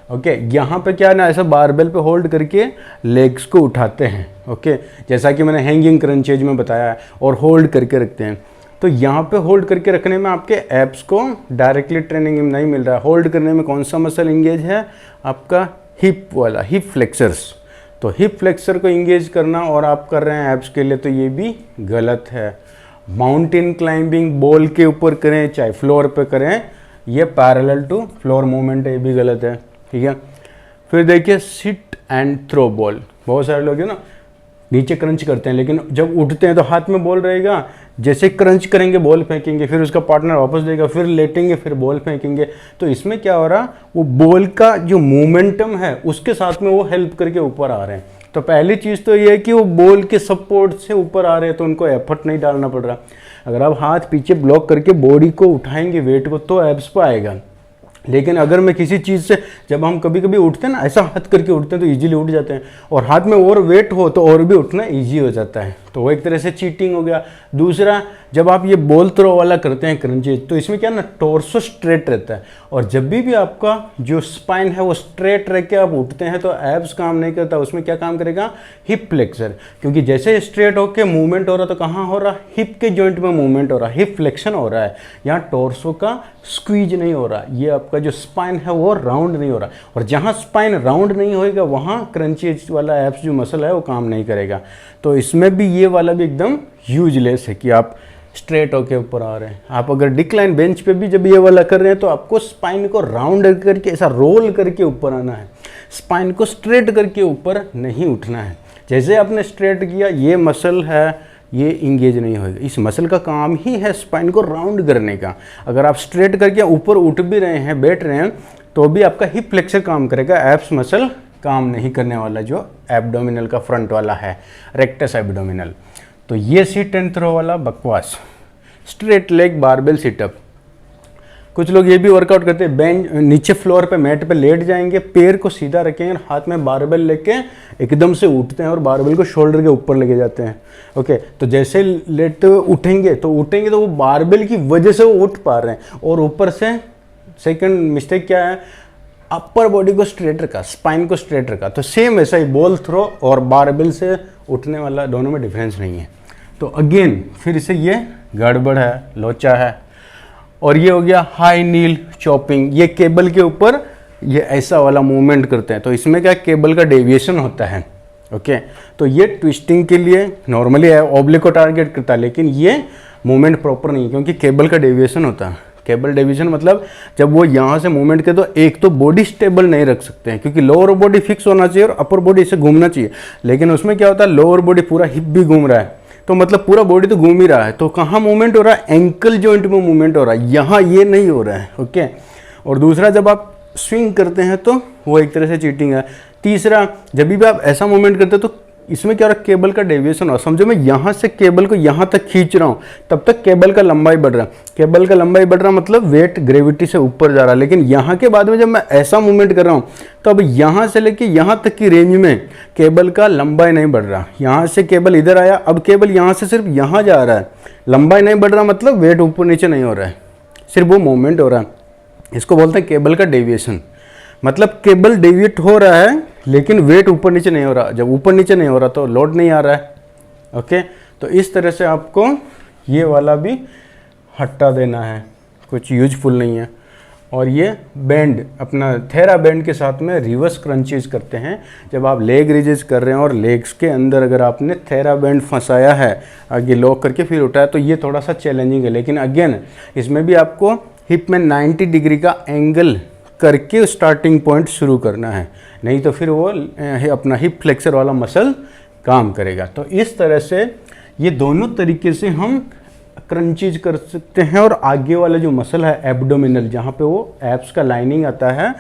ओके, यहाँ पे क्या है ना, ऐसा बारबेल पे होल्ड करके लेग्स को उठाते हैं। ओके, जैसा कि मैंने हैंगिंग क्रंचेज में बताया है, और होल्ड करके रखते हैं। तो यहाँ पे होल्ड करके रखने में आपके एब्स को डायरेक्टली ट्रेनिंग नहीं मिल रहा है। होल्ड करने में कौन सा मसल इंगेज है, आपका हिप वाला, हिप फ्लेक्सर्स। तो हिप फ्लेक्सर को इंगेज करना और आप कर रहे हैं एब्स के लिए, तो ये भी गलत है। माउंटेन क्लाइंबिंग बॉल के ऊपर करें चाहे फ्लोर पे करें, ये पैरेलल टू फ्लोर मूवमेंट है, ये भी गलत है। ठीक है, फिर देखिए सिट एंड थ्रो बॉल। बहुत सारे लोग है ना नीचे क्रंच करते हैं, लेकिन जब उठते हैं तो हाथ में बॉल रहेगा, जैसे क्रंच करेंगे बॉल फेंकेंगे, फिर उसका पार्टनर वापस देगा, फिर लेटेंगे, फिर बॉल फेंकेंगे। तो इसमें क्या हो रहा, वो बॉल का जो मोमेंटम है उसके साथ में वो हेल्प करके ऊपर आ रहे हैं। तो पहली चीज़ तो ये है कि वो बॉल के सपोर्ट से ऊपर आ रहे हैं, तो उनको एफर्ट नहीं डालना पड़ रहा। अगर आप हाथ पीछे ब्लॉक करके बॉडी को उठाएंगे वेट को, तो एब्स पर आएगा। लेकिन अगर मैं किसी चीज़ से, जब हम कभी कभी उठते हैं ना, ऐसा हाथ करके उठते हैं तो इजीली उठ जाते हैं, और हाथ में और वेट हो तो और भी उठना इजी हो जाता है, तो वो एक तरह से चीटिंग हो गया। दूसरा, जब आप ये बॉल थ्रो वाला करते हैं क्रंचेज, तो इसमें क्या ना, टॉर्सो स्ट्रेट रहता है, और जब भी आपका जो स्पाइन है वो स्ट्रेट रह के आप उठते हैं तो एब्स काम नहीं करता। उसमें क्या काम करेगा, हिप फ्लेक्सर, क्योंकि जैसे स्ट्रेट होके मूवमेंट हो रहा, तो कहाँ हो रहा, हिप के जॉइंट में मूवमेंट हो रहा, हिप फ्लेक्शन हो रहा है, यहाँ टॉर्सो का स्क्वीज नहीं हो रहा, ये आपका जो स्पाइन है वो राउंड नहीं हो रहा। और जहाँ स्पाइन राउंड नहीं होएगा वहाँ क्रंचेज वाला एब्स जो मसल है वो काम नहीं करेगा। तो इसमें भी ये वाला भी एकदम यूजलेस है कि आप स्ट्रेट होके ऊपर आ रहे हैं। आप अगर डिक्लाइन बेंच पे भी जब ये वाला कर रहे हैं तो आपको स्पाइन को राउंड करके ऐसा रोल करके ऊपर आना है, स्पाइन को स्ट्रेट करके ऊपर नहीं उठना है। जैसे आपने स्ट्रेट किया, ये मसल है ये इंगेज नहीं होगा। इस मसल का काम ही है स्पाइन को राउंड करने का। अगर आप स्ट्रेट करके ऊपर उठ भी रहे हैं, बैठ रहे हैं, तो भी आपका हिप फ्लेक्सर काम करेगा, एब्स मसल काम नहीं करने वाला, जो एब्डोमिनल का फ्रंट वाला है, रेक्टस एब्डोमिनल। तो ये C10 थ्रो वाला बकवास। स्ट्रेट लेग बारबेल सिटअप, कुछ लोग ये भी वर्कआउट करते हैं, बेंच नीचे फ्लोर पे मैट पे लेट जाएंगे, पैर को सीधा रखेंगे, हाथ में बारबेल लेके एकदम से उठते हैं और बारबेल को शोल्डर के ऊपर लेके जाते हैं। ओके, तो जैसे लेटते हुए उठेंगे तो वो बारबेल की वजह से वो उठ पा रहे हैं। और ऊपर से सेकंड मिस्टेक क्या है, अपर बॉडी को स्ट्रेट रखा, स्पाइन को स्ट्रेट रखा। तो सेम ऐसा ही बॉल थ्रो और बारबेल से उठने वाला, दोनों में डिफरेंस नहीं है। तो अगेन फिर से ये गड़बड़ है, लोचा है। और ये हो गया हाई नील चॉपिंग, ये केबल के ऊपर ये ऐसा वाला मूवमेंट करते हैं। तो इसमें क्या, केबल का डेविएशन होता है। ओके, तो ये ट्विस्टिंग के लिए नॉर्मली ऑब्लिक को टारगेट करता है, लेकिन ये मूवमेंट प्रॉपर नहीं है क्योंकि केबल का डेविएशन होता है। केबल डेविएशन मतलब जब वो यहाँ से मूवमेंट करे तो एक तो बॉडी स्टेबल नहीं रख सकते हैं, क्योंकि लोअर बॉडी फिक्स होना चाहिए और अपर बॉडी इसे घूमना चाहिए। लेकिन उसमें क्या होता है, लोअर बॉडी पूरा हिप भी घूम रहा है, तो मतलब पूरा बॉडी तो घूम ही रहा है। तो कहाँ मूवमेंट हो रहा है, एंकल जॉइंट में मूवमेंट हो रहा है, यहाँ ये नहीं हो रहा है। ओके, और दूसरा जब आप स्विंग करते हैं तो वो एक तरह से चीटिंग है। तीसरा, जब भी आप ऐसा मूवमेंट करते हैं तो इसमें क्या हो रहा है, केबल का डेविएशन हो। समझो मैं यहाँ से केबल को यहाँ तक खींच रहा हूँ, तब तक केबल का लंबाई बढ़ रहा है। केबल का लंबाई बढ़ रहा मतलब वेट ग्रेविटी से ऊपर जा रहा है। लेकिन यहाँ के बाद में जब मैं ऐसा मूवमेंट कर रहा हूँ तो अब यहाँ से लेके यहाँ तक की रेंज में केबल का लंबाई नहीं बढ़ रहा। यहाँ से केबल इधर आया, अब केबल यहाँ से सिर्फ यहाँ जा रहा है, लंबाई नहीं बढ़ रहा, मतलब वेट ऊपर नीचे नहीं हो रहा है, सिर्फ वो मूवमेंट हो रहा है। इसको बोलते हैं केबल का डेविएशन। मतलब केबल डेविएट हो रहा है लेकिन वेट ऊपर नीचे नहीं हो रहा। जब ऊपर नीचे नहीं हो रहा तो लोड नहीं आ रहा है। ओके, तो इस तरह से आपको ये वाला भी हटा देना है, कुछ यूजफुल नहीं है। और ये बैंड, अपना थेरा बैंड के साथ में रिवर्स क्रंचेज करते हैं। जब आप लेग रिजेज कर रहे हैं और लेग्स के अंदर अगर आपने थेरा बैंड फंसाया है, आगे लॉक करके फिर उठाया, तो ये थोड़ा सा चैलेंजिंग है। लेकिन अगेन इसमें भी आपको हिप में 90 डिग्री का एंगल करके स्टार्टिंग पॉइंट शुरू करना है, नहीं तो फिर वो अपना हिप फ्लेक्सर वाला मसल काम करेगा। तो इस तरह से ये दोनों तरीके से हम क्रंचेज कर सकते हैं। और आगे वाला जो मसल है एब्डोमिनल, जहाँ पे वो एब्स का लाइनिंग आता है,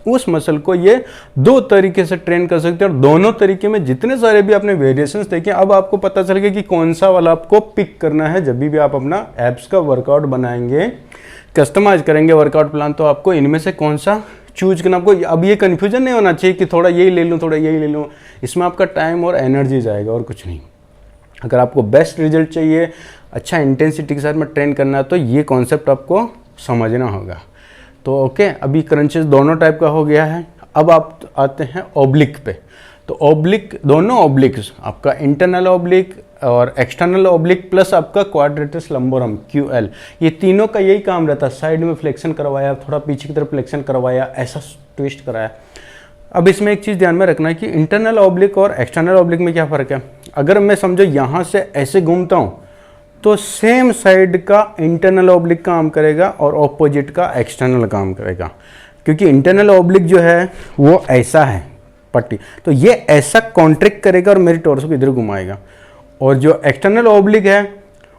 उस मसल को ये दो तरीके से ट्रेन कर सकते हैं। और दोनों तरीके में जितने सारे भी आपने वेरिएशंस देखे, अब आपको पता चल गया कि कौन सा वाला आपको पिक करना है। जब भी आप अपना एब्स का वर्कआउट बनाएंगे, कस्टमाइज करेंगे वर्कआउट प्लान, तो आपको इनमें से कौन सा चूज करना। आपको अब ये कन्फ्यूजन नहीं होना चाहिए कि थोड़ा यही ले लूँ थोड़ा यही ले लूँ। इसमें आपका टाइम और एनर्जी जाएगा और कुछ नहीं। अगर आपको बेस्ट रिजल्ट चाहिए, अच्छा इंटेंसिटी के साथ में ट्रेन करना है, तो ये कॉन्सेप्ट आपको समझना होगा। तो ओके, अभी क्रंचेस दोनों टाइप का हो गया है। अब आप आते हैं ऑब्लिक पे। तो ऑब्लिक, दोनों ऑब्लिक्स, आपका इंटरनल ऑब्लिक और एक्सटर्नल ऑब्लिक प्लस आपका क्वाड्रेटस लंबोरम QL, ये तीनों का यही काम रहता है। साइड में फ्लेक्शन करवाया, थोड़ा पीछे की तरफ फ्लेक्शन करवाया, ऐसा ट्विस्ट कराया। अब इसमें एक चीज़ ध्यान में रखना है कि इंटरनल ऑब्लिक और एक्सटर्नल ऑब्लिक में क्या फ़र्क है। अगर मैं समझो यहाँ से ऐसे घूमता हूँ तो सेम साइड का इंटरनल ऑब्लिक काम करेगा और ऑपोजिट का एक्सटर्नल काम करेगा, क्योंकि इंटरनल ऑब्लिक जो है वो ऐसा है पट्टी, तो ये ऐसा कॉन्ट्रैक्ट करेगा और मेरी टॉर्सो को इधर घुमाएगा। और जो एक्सटर्नल ऑब्लिक है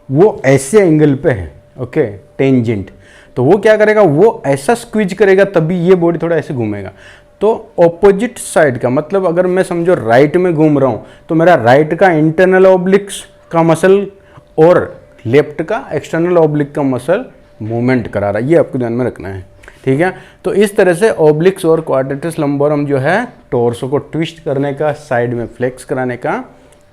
वो ऐसे एंगल पे है, ओके, टेंजेंट, तो वो क्या करेगा, वो ऐसा स्क्वीज करेगा तभी ये बॉडी थोड़ा ऐसे घूमेगा। तो ऑपोजिट साइड का मतलब, अगर मैं समझो राइट में घूम रहा हूँ तो मेरा राइट का इंटरनल ऑब्लिक्स का मसल और लेफ्ट का एक्सटर्नल ऑब्लिक का मसल मूवमेंट करा रहा है। ये आपको ध्यान में रखना है, ठीक है। तो इस तरह से ऑब्लिक्स और क्वाड्रेटस लंबोरम जो है टॉर्सो को ट्विस्ट करने का, साइड में फ्लेक्स कराने का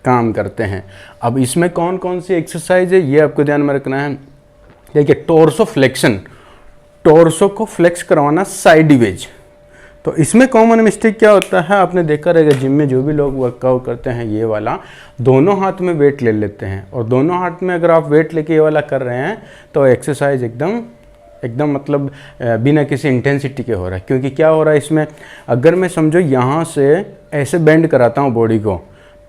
काम करते हैं। अब इसमें कौन कौन सी एक्सरसाइज है ये आपको ध्यान में रखना है। देखिए, टॉर्सो फ्लेक्शन, टॉर्सो को फ्लेक्स करवाना साइडवेज। तो इसमें कॉमन मिस्टेक क्या होता है, आपने देखा रहेगा जिम में जो भी लोग वर्कआउट करते हैं, ये वाला दोनों हाथ में वेट ले लेते हैं। और दोनों हाथ में अगर आप वेट लेके ये वाला कर रहे हैं तो एक्सरसाइज एकदम मतलब बिना किसी इंटेंसिटी के हो रहा है। क्योंकि क्या हो रहा है इसमें, अगर मैं समझो यहाँ से ऐसे बेंड कराता हूँ बॉडी को,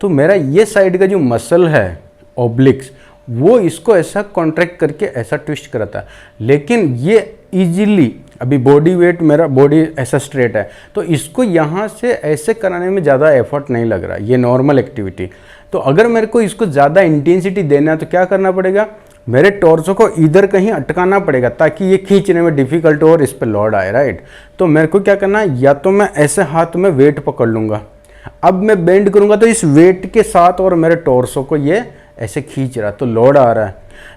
तो मेरा ये साइड का जो मसल है ऑब्लिक्स, वो इसको ऐसा कॉन्ट्रैक्ट करके ऐसा ट्विस्ट कराता है। लेकिन ये इजीली अभी बॉडी वेट मेरा बॉडी ऐसा स्ट्रेट है, तो इसको यहाँ से ऐसे कराने में ज़्यादा एफर्ट नहीं लग रहा, ये नॉर्मल एक्टिविटी। तो अगर मेरे को इसको ज़्यादा इंटेंसिटी देना है तो क्या करना पड़ेगा, मेरे टॉर्सो को इधर कहीं अटकाना पड़ेगा ताकि ये खींचने में डिफिकल्ट हो और इस पर लोड आए, राइट। तो मेरे को क्या करना है, या तो मैं ऐसे हाथ में वेट पकड़ लूँगा, अब मैं बेंड करूँगा तो इस वेट के साथ और मेरे टॉर्सो को ये ऐसे खींच रहा है तो लोड आ रहा है।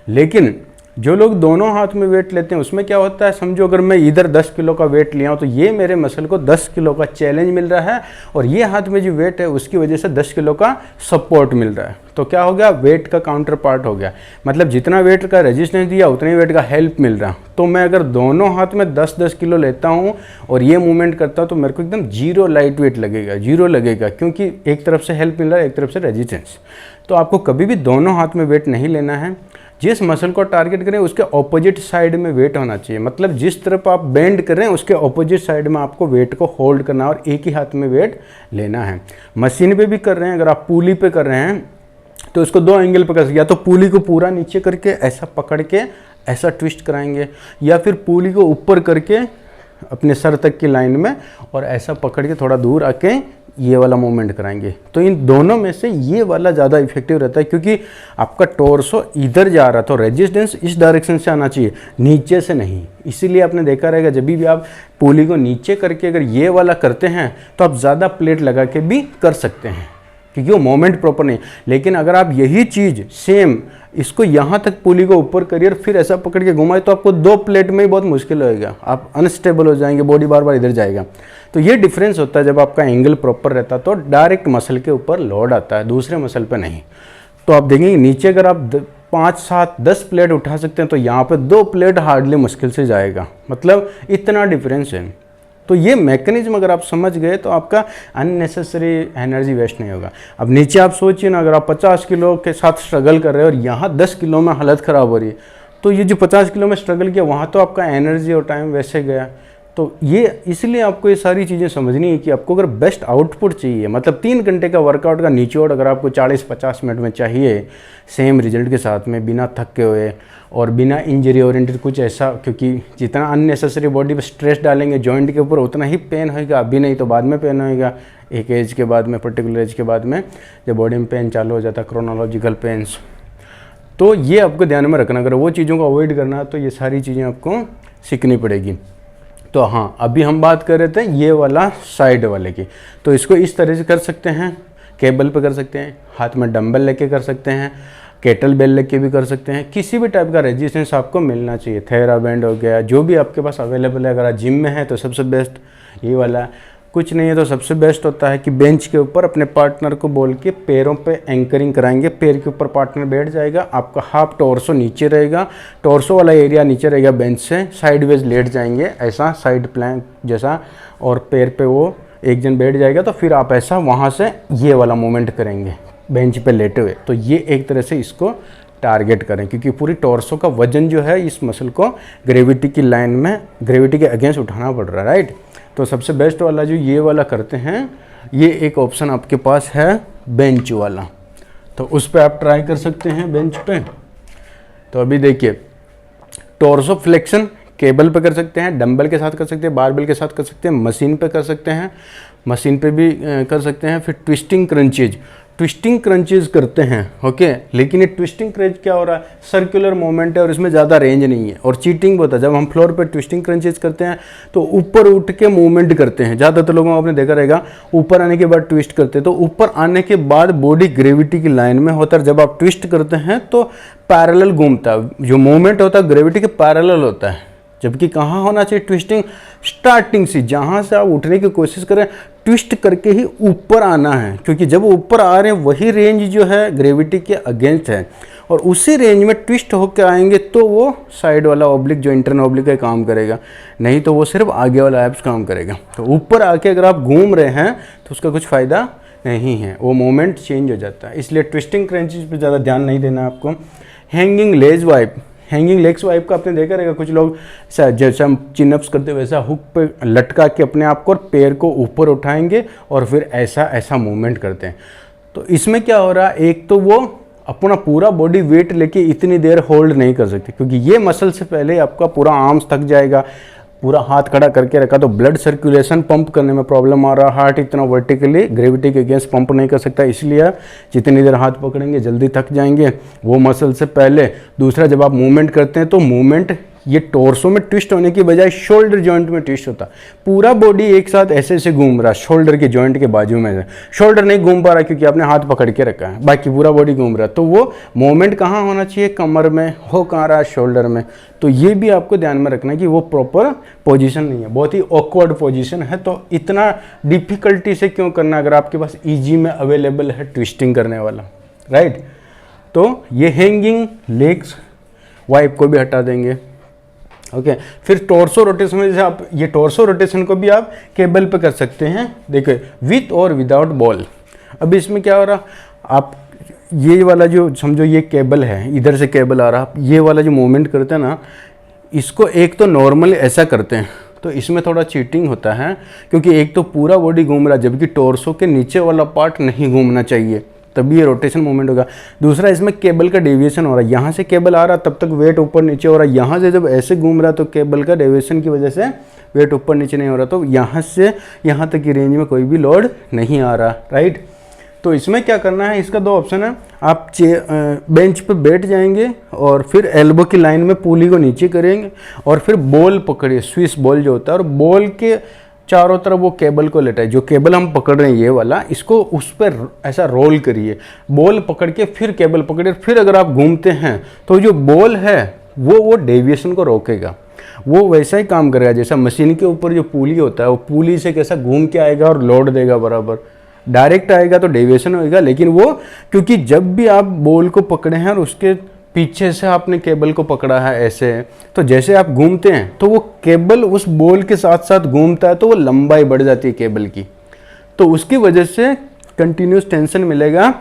लेकिन जो लोग दोनों हाथ में वेट लेते हैं उसमें क्या होता है, समझो अगर मैं इधर 10 किलो का वेट लिया हूँ तो ये मेरे मसल को 10 किलो का चैलेंज मिल रहा है और ये हाथ में जो वेट है उसकी वजह से 10 किलो का सपोर्ट मिल रहा है। तो क्या हो गया, वेट का काउंटर पार्ट हो गया, मतलब जितना वेट का रेजिस्टेंस दिया उतने वेट का हेल्प मिल रहा। तो मैं अगर दोनों हाथ में 10-10 किलो लेता हूँ और ये मूवमेंट करता हूँ तो मेरे को एकदम जीरो लाइट वेट लगेगा, जीरो लगेगा, क्योंकि एक तरफ से हेल्प मिल रहा है, एक तरफ से रेजिस्टेंस। तो आपको कभी भी दोनों हाथ में वेट नहीं लेना है, जिस मसल को टारगेट करें उसके ऑपोजिट साइड में वेट होना चाहिए, मतलब जिस तरफ आप बेंड कर रहे हैं उसके ऑपोजिट साइड में आपको वेट को होल्ड करना है और एक ही हाथ में वेट लेना है। मशीन पे भी कर रहे हैं, अगर आप पुली पे कर रहे हैं तो इसको दो एंगल पे कर सकते हैं, या तो पुली को पूरा नीचे करके ऐसा पकड़ के ऐसा ट्विस्ट कराएंगे, या फिर पुली को ऊपर करके अपने सर तक की लाइन में और ऐसा पकड़ के थोड़ा दूर आके ये वाला मूवमेंट कराएंगे। तो इन दोनों में से ये वाला ज़्यादा इफेक्टिव रहता है, क्योंकि आपका टॉर्सो इधर जा रहा तो रेजिस्टेंस इस डायरेक्शन से आना चाहिए, नीचे से नहीं। इसीलिए आपने देखा रहेगा जब भी आप पुली को नीचे करके अगर ये वाला करते हैं तो आप ज़्यादा प्लेट लगा के भी कर सकते हैं, क्योंकि वो मोमेंट प्रॉपर नहीं। लेकिन अगर आप यही चीज़ सेम इसको यहाँ तक पुली को ऊपर करिए और फिर ऐसा पकड़ के घुमाए तो आपको 2 प्लेट में ही बहुत मुश्किल होएगा, आप अनस्टेबल हो जाएंगे, बॉडी बार बार इधर जाएगा। तो ये डिफरेंस होता है, जब आपका एंगल प्रॉपर रहता तो डायरेक्ट मसल के ऊपर लोड आता है, दूसरे मसल पे नहीं। तो आप देखेंगे नीचे अगर आप 5, 7, 10 प्लेट उठा सकते हैं तो यहाँ पे 2 प्लेट हार्डली मुश्किल से जाएगा, मतलब इतना डिफरेंस है। तो ये मैकेनिज्म अगर आप समझ गए तो आपका अननेसेसरी एनर्जी वेस्ट नहीं होगा। अब नीचे आप सोचिए ना, अगर आप 50 किलो के साथ स्ट्रगल कर रहे हो और यहाँ 10 किलो में हालत ख़राब हो रही है, तो ये जो 50 किलो में स्ट्रगल किया वहाँ तो आपका एनर्जी और टाइम वैसे गया। तो ये इसलिए आपको ये सारी चीज़ें समझनी है कि आपको अगर बेस्ट आउटपुट चाहिए, मतलब 3 घंटे का वर्कआउट का निचोड़ अगर आपको 40-50 मिनट में चाहिए सेम रिजल्ट के साथ में, बिना थके हुए और बिना इंजरी ओरिएंटेड कुछ ऐसा, क्योंकि जितना अननेसेसरी बॉडी पे स्ट्रेस डालेंगे जॉइंट के ऊपर उतना ही पेन होगा, अभी नहीं तो बाद में पेन होगा, एक एज के बाद में, पर्टिकुलर एज के बाद में जब बॉडी में पेन चालू हो जाता है, क्रोनोलॉजिकल पेन्स। तो ये आपको ध्यान में रखना, अगर वो चीज़ों को अवॉइड करना है तो ये सारी चीज़ें आपको सीखनी पड़ेगी। तो हाँ, अभी हम बात कर रहे थे ये वाला साइड वाले की, तो इसको इस तरह से कर सकते हैं, केबल पे कर सकते हैं, हाथ में डंबल लेके कर सकते हैं, केटल बेल लेके भी कर सकते हैं, किसी भी टाइप का रेजिस्टेंस आपको मिलना चाहिए। थेराबैंड हो गया, जो भी आपके पास अवेलेबल है। अगर आप जिम में है तो सबसे बेस्ट ये वाला, कुछ नहीं है तो सबसे बेस्ट होता है कि बेंच के ऊपर अपने पार्टनर को बोल के पैरों पे एंकरिंग कराएंगे, पैर के ऊपर पार्टनर बैठ जाएगा, आपका हाफ टॉर्सो नीचे रहेगा, टॉर्सो वाला एरिया नीचे रहेगा, बेंच से साइडवेज लेट जाएंगे ऐसा साइड प्लैंक जैसा, और पैर पे वो एक जन बैठ जाएगा, तो फिर आप ऐसा वहाँ से ये वाला मूवमेंट करेंगे बेंच पे लेटे हुए। तो ये एक तरह से इसको टारगेट करें, क्योंकि पूरी टॉर्सो का वजन जो है इस मसल को ग्रेविटी की लाइन में, ग्रेविटी के अगेंस्ट उठाना पड़ रहा है, राइट। तो सबसे बेस्ट वाला जो ये वाला करते हैं, ये एक ऑप्शन आपके पास है बेंच वाला, तो उस पर आप ट्राई कर सकते हैं बेंच पे। तो अभी देखिए, टॉर्सो फ्लेक्शन केबल पे कर सकते हैं, डंबल के साथ कर सकते हैं, बारबेल के साथ कर सकते हैं, मशीन पे कर सकते हैं, मशीन पे भी कर सकते हैं। फिर ट्विस्टिंग क्रंचेज करते हैं, ओके। लेकिन ये ट्विस्टिंग क्रंच क्या हो रहा है, सर्कुलर मोमेंट है और इसमें ज़्यादा रेंज नहीं है, और चीटिंग होता है। जब हम फ्लोर पर ट्विस्टिंग क्रंचेज करते हैं तो ऊपर उठ के मूवमेंट करते हैं, ज़्यादातर लोगों को आपने देखा रहेगा ऊपर आने के बाद ट्विस्ट करते हैं, तो ऊपर आने के बाद बॉडी ग्रेविटी की लाइन में होता है। जब आप ट्विस्ट करते हैं तो पैरेलल घूमता है, जो मूवमेंट होता है ग्रेविटी के पैरेलल होता है। जबकि कहाँ होना चाहिए ट्विस्टिंग, स्टार्टिंग से, जहाँ से आप उठने की कोशिश करें ट्विस्ट करके ही ऊपर आना है, क्योंकि जब ऊपर आ रहे हैं वही रेंज जो है ग्रेविटी के अगेंस्ट है, और उसी रेंज में ट्विस्ट होकर आएंगे तो वो साइड वाला ऑब्लिक जो इंटरनल ऑब्लिक का काम करेगा, नहीं तो वो सिर्फ आगे वाला एब्स काम करेगा। तो ऊपर आके अगर आप घूम रहे हैं तो उसका कुछ फ़ायदा नहीं है, वो मोमेंट चेंज हो जाता है। इसलिए ट्विस्टिंग क्रंचेस पे ज़्यादा ध्यान नहीं देना आपको। हैंगिंग लेग्स वाइप का आपने देखा रहेगा, कुछ लोग जैसे हम चिनअप्स करते वैसा हुक पे लटका के अपने आप को और पैर को ऊपर उठाएंगे और फिर ऐसा मूवमेंट करते हैं। तो इसमें क्या हो रहा है, एक तो वो अपना पूरा बॉडी वेट लेके इतनी देर होल्ड नहीं कर सकते, क्योंकि ये मसल से पहले आपका पूरा आर्म्स थक जाएगा, पूरा हाथ खड़ा करके रखा तो ब्लड सर्कुलेशन पंप करने में प्रॉब्लम आ रहा, हार्ट इतना वर्टिकली ग्रेविटी के अगेंस्ट पंप नहीं कर सकता, इसलिए आप जितनी देर हाथ पकड़ेंगे जल्दी थक जाएंगे वो मसल से पहले। दूसरा, जब आप मूवमेंट करते हैं तो मूवमेंट ये टोर्सो में ट्विस्ट होने की बजाय शोल्डर जॉइंट में ट्विस्ट होता, पूरा बॉडी एक साथ ऐसे ऐसे घूम रहा, शोल्डर के जॉइंट के बाजू में शोल्डर नहीं घूम पा रहा क्योंकि आपने हाथ पकड़ के रखा है, बाकी पूरा बॉडी घूम रहा। तो वो मूवमेंट कहाँ होना चाहिए, कमर में, हो कहाँ रहा, शोल्डर में। तो ये भी आपको ध्यान में रखना है कि वो प्रॉपर पोजीशन नहीं है, बहुत ही ऑकवर्ड पोजीशन है। तो इतना डिफिकल्टी से क्यों करना अगर आपके पास ईजी में अवेलेबल है ट्विस्टिंग करने वाला, राइट। तो ये हैंगिंग लेग्स वाइप को भी हटा देंगे, ओके। फिर टॉर्सो रोटेशन में जैसे आप ये टॉर्सो रोटेशन को भी आप केबल पे कर सकते हैं, देखिए विथ और विदाउट बॉल। अब इसमें क्या हो रहा, आप ये वाला जो समझो ये केबल है, इधर से केबल आ रहा, ये वाला जो मूवमेंट करते हैं ना, इसको एक तो नॉर्मली ऐसा करते हैं तो इसमें थोड़ा चीटिंग होता है क्योंकि एक तो पूरा बॉडी घूम रहा जबकि टॉर्सो के नीचे वाला पार्ट नहीं घूमना चाहिए, तभी ये रोटेशन मूवमेंट होगा। दूसरा, इसमें केबल का डेविएशन हो रहा है, यहाँ से केबल आ रहा तब तक वेट ऊपर नीचे हो रहा है, यहाँ से जब ऐसे घूम रहा तो केबल का डेविएशन की वजह से वेट ऊपर नीचे नहीं हो रहा, तो यहाँ से यहाँ तक की रेंज में कोई भी लोड नहीं आ रहा, राइट। तो इसमें क्या करना है, इसका 2 ऑप्शन है, आप बेंच पे बैठ जाएंगे और फिर एल्बो की लाइन में पुली को नीचे करेंगे और फिर बॉल पकड़िए, स्विस बॉल जो होता है, और बॉल के चारों तरफ वो केबल को लेटाए, जो केबल हम पकड़ रहे हैं ये वाला, इसको उस पर ऐसा रोल करिए, बॉल पकड़ के फिर केबल पकड़िए, फिर अगर आप घूमते हैं तो जो बॉल है वो डेविएशन को रोकेगा, वो वैसा ही काम करेगा जैसा मशीन के ऊपर जो पुली होता है, वो पुली से कैसा घूम के आएगा और लोड देगा बराबर, डायरेक्ट आएगा तो डेविएशन होएगा। लेकिन वो क्योंकि जब भी आप बॉल को पकड़े हैं और उसके पीछे से आपने केबल को पकड़ा है ऐसे, तो जैसे आप घूमते हैं तो वो केबल उस बॉल के साथ साथ घूमता है तो वो लंबाई बढ़ जाती है केबल की, तो उसकी वजह से कंटिन्यूस टेंशन मिलेगा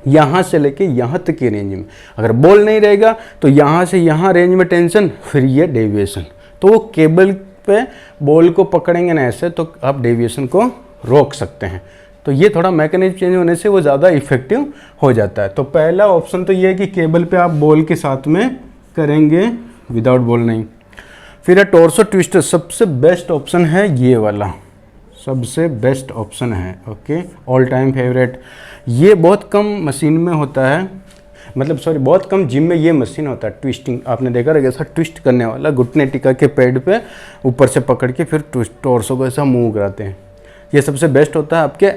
यहाँ से लेके यहाँ तक की रेंज में। अगर बॉल नहीं रहेगा तो यहाँ से यहाँ रेंज में टेंशन, फिर ये डेविएशन, तो वो केबल पे बॉल को पकड़ेंगे ना ऐसे तो आप डेविएशन को रोक सकते हैं। तो ये थोड़ा मैकेनिज्म चेंज होने से वो ज़्यादा इफेक्टिव हो जाता है। तो पहला ऑप्शन तो ये है कि केबल पे आप बॉल के साथ में करेंगे, विदाउट बॉल नहीं। फिर है टॉर्सो ट्विस्टर, सबसे बेस्ट ऑप्शन है ये वाला, सबसे बेस्ट ऑप्शन है, ओके, ऑल टाइम फेवरेट। ये बहुत कम मशीन में होता है, मतलब सॉरी बहुत कम जिम में ये मशीन होता है ट्विस्टिंग, आपने देखा रहेगा ऐसा ट्विस्ट करने वाला, घुटने टिका के पैड पे ऊपर से पकड़ के फिर टॉर्सो को ऐसा मूव कराते हैं। ये सबसे बेस्ट होता है आपके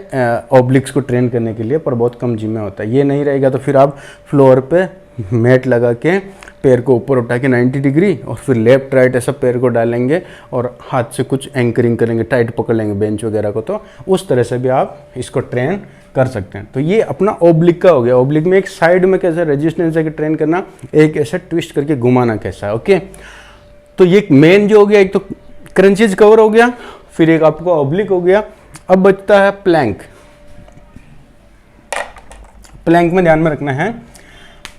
ऑब्लिक्स को ट्रेन करने के लिए, पर बहुत कम जिम में होता है। ये नहीं रहेगा तो फिर आप फ्लोर पे मैट लगा के पैर को ऊपर उठा के 90 डिग्री और फिर लेफ्ट राइट ऐसा पैर को डालेंगे और हाथ से कुछ एंकरिंग करेंगे, टाइट पकड़ लेंगे बेंच वगैरह को, तो उस तरह से भी आप इसको ट्रेन कर सकते हैं। तो ये अपना ओब्लिक का हो गया। ओब्लिक में एक साइड में कैसे रेजिस्टेंस है ट्रेन करना, एक ऐसा ट्विस्ट करके घुमाना कैसा है, ओके। तो ये मेन जो हो गया, एक तो क्रंचेज कवर हो गया, फिर एक आपको ओब्लिक हो गया। अब बचता है प्लैंक। प्लैंक में ध्यान में रखना है,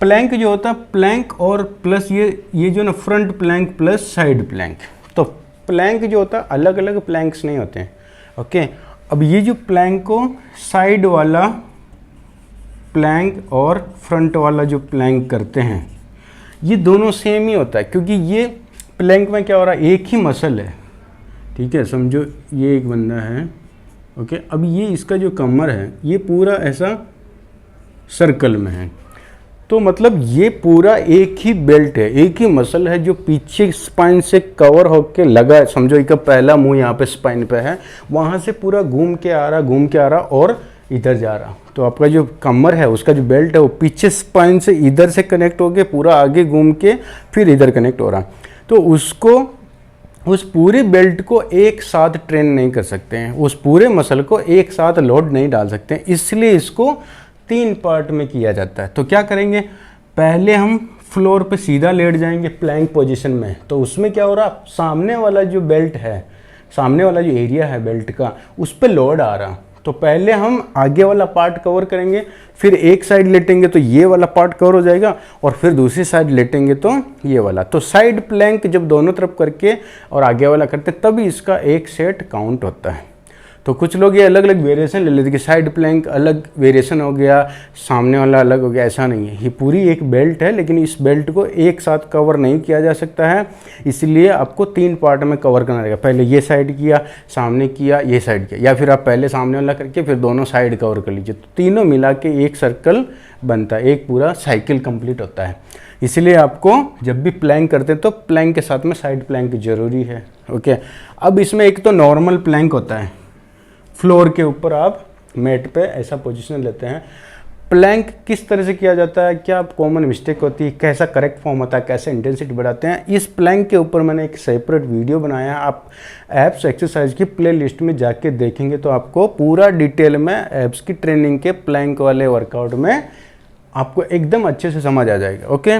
प्लैंक जो होता है, प्लैंक और प्लस ये जो ना front plank plus side plank. तो प्लैंक जो होता है अलग अलग प्लैंक्स नहीं होते हैं, ओके। अब ये जो प्लैंक को साइड वाला प्लैंक और फ्रंट वाला जो प्लैंक करते हैं, ये दोनों सेम ही होता है, क्योंकि ये प्लैंक में क्या हो रहा है, एक ही मसल है, ठीक है। समझो ये एक बंदा है, ओके। अब ये इसका जो कमर है ये पूरा ऐसा सर्कल में है, तो मतलब ये पूरा एक ही बेल्ट है, एक ही मसल है जो पीछे स्पाइन से कवर होके लगा है। समझो इसका पहला मुंह यहाँ पे स्पाइन पे है, वहाँ से पूरा घूम के आ रहा और इधर जा रहा। तो आपका जो कमर है उसका जो बेल्ट है वो पीछे स्पाइन से इधर से कनेक्ट होके पूरा आगे घूम के फिर इधर कनेक्ट हो रहा। तो उसको उस पूरे बेल्ट को एक साथ ट्रेन नहीं कर सकते हैं, उस पूरे मसल को एक साथ लोड नहीं डाल सकते हैं, इसलिए इसको 3 पार्ट में किया जाता है। तो क्या करेंगे, पहले हम फ्लोर पे सीधा लेट जाएंगे प्लैंक पोजीशन में। तो उसमें क्या हो रहा, सामने वाला जो बेल्ट है, सामने वाला जो एरिया है बेल्ट का, उस पर लोड आ रहा। तो पहले हम आगे वाला पार्ट कवर करेंगे, फिर एक साइड लेटेंगे तो ये वाला पार्ट कवर हो जाएगा, और फिर दूसरी साइड लेटेंगे तो ये वाला। तो साइड प्लैंक जब दोनों तरफ करके और आगे वाला करते तभी इसका एक सेट काउंट होता है। तो कुछ लोग ये अलग अलग वेरिएशन ले लेते कि साइड प्लैंक अलग वेरिएशन हो गया, सामने वाला अलग हो गया। ऐसा नहीं है, ये पूरी एक बेल्ट है, लेकिन इस बेल्ट को एक साथ कवर नहीं किया जा सकता है, इसलिए आपको 3 पार्ट में कवर करना रहेगा। पहले ये साइड किया, सामने किया, ये साइड किया, या फिर आप पहले सामने वाला करके फिर दोनों साइड कवर कर लीजिए। तो तीनों मिला के एक सर्कल बनता है, एक पूरा साइकिल कंप्लीट होता है। इसलिए आपको जब भी प्लैंक करते हैं तो प्लैंक के साथ में साइड प्लैंक जरूरी है। ओके, अब इसमें एक तो नॉर्मल प्लैंक होता है, फ्लोर के ऊपर आप मैट पे ऐसा पोजीशन लेते हैं। प्लैंक किस तरह से किया जाता है, क्या कॉमन मिस्टेक होती है, कैसा करेक्ट फॉर्म होता है, कैसे इंटेंसिटी बढ़ाते हैं, इस प्लैंक के ऊपर मैंने एक सेपरेट वीडियो बनाया है। आप एब्स एक्सरसाइज की प्ले लिस्ट में जाके देखेंगे तो आपको पूरा डिटेल में एब्स की ट्रेनिंग के प्लैंक वाले वर्कआउट में आपको एकदम अच्छे से समझ आ जाएगा। ओके,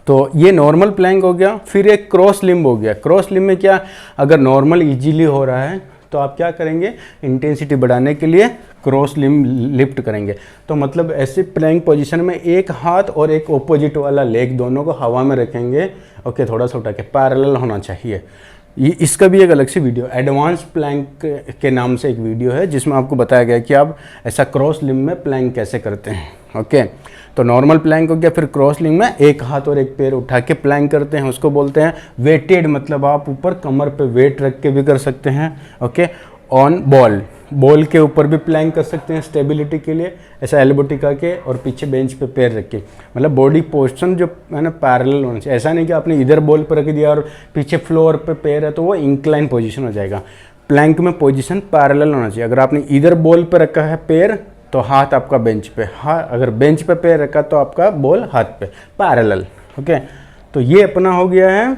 तो ये नॉर्मल प्लैंक हो गया। फिर एक क्रॉस लिम्ब हो गया। क्रॉस लिम्ब में क्या, अगर नॉर्मल इजीली हो रहा है तो आप क्या करेंगे, इंटेंसिटी बढ़ाने के लिए क्रॉस लिम्ब लिफ्ट करेंगे। तो मतलब ऐसे प्लैंक पोजीशन में एक हाथ और एक ऑपोजिट वाला लेग दोनों को हवा में रखेंगे। ओके, थोड़ा सा उठा के पैरेलल होना चाहिए। ये इसका भी एक अलग से वीडियो, एडवांस प्लैंक के नाम से एक वीडियो है जिसमें आपको बताया गया कि आप ऐसा क्रॉस लिम्ब में प्लैंक कैसे करते हैं। ओके, तो नॉर्मल प्लैंक हो गया। फिर क्रॉस लिम्ब में एक हाथ और एक पैर उठा के प्लैंक करते हैं, उसको बोलते हैं वेटेड, मतलब आप ऊपर कमर पे वेट रख के भी कर सकते हैं। ओके, ऑन बॉल के ऊपर भी प्लैंक कर सकते हैं स्टेबिलिटी के लिए, ऐसा एल्बो टिका के और पीछे बेंच पे पैर रख के, मतलब बॉडी पोस्चर जो है ना पैरेलल होना चाहिए। ऐसा नहीं कि आपने इधर बॉल पर रख दिया और पीछे फ्लोर पे पैर है तो वो इंक्लाइन पोजीशन हो जाएगा। प्लैंक में पोजीशन पैरेलल होना चाहिए। अगर आपने इधर बॉल पर रखा है पैर तो हाथ आपका बेंच पे, अगर बेंच पे पैर रखा तो आपका बॉल हाथ पे, पैरेलल। ओके, तो ये अपना हो गया है,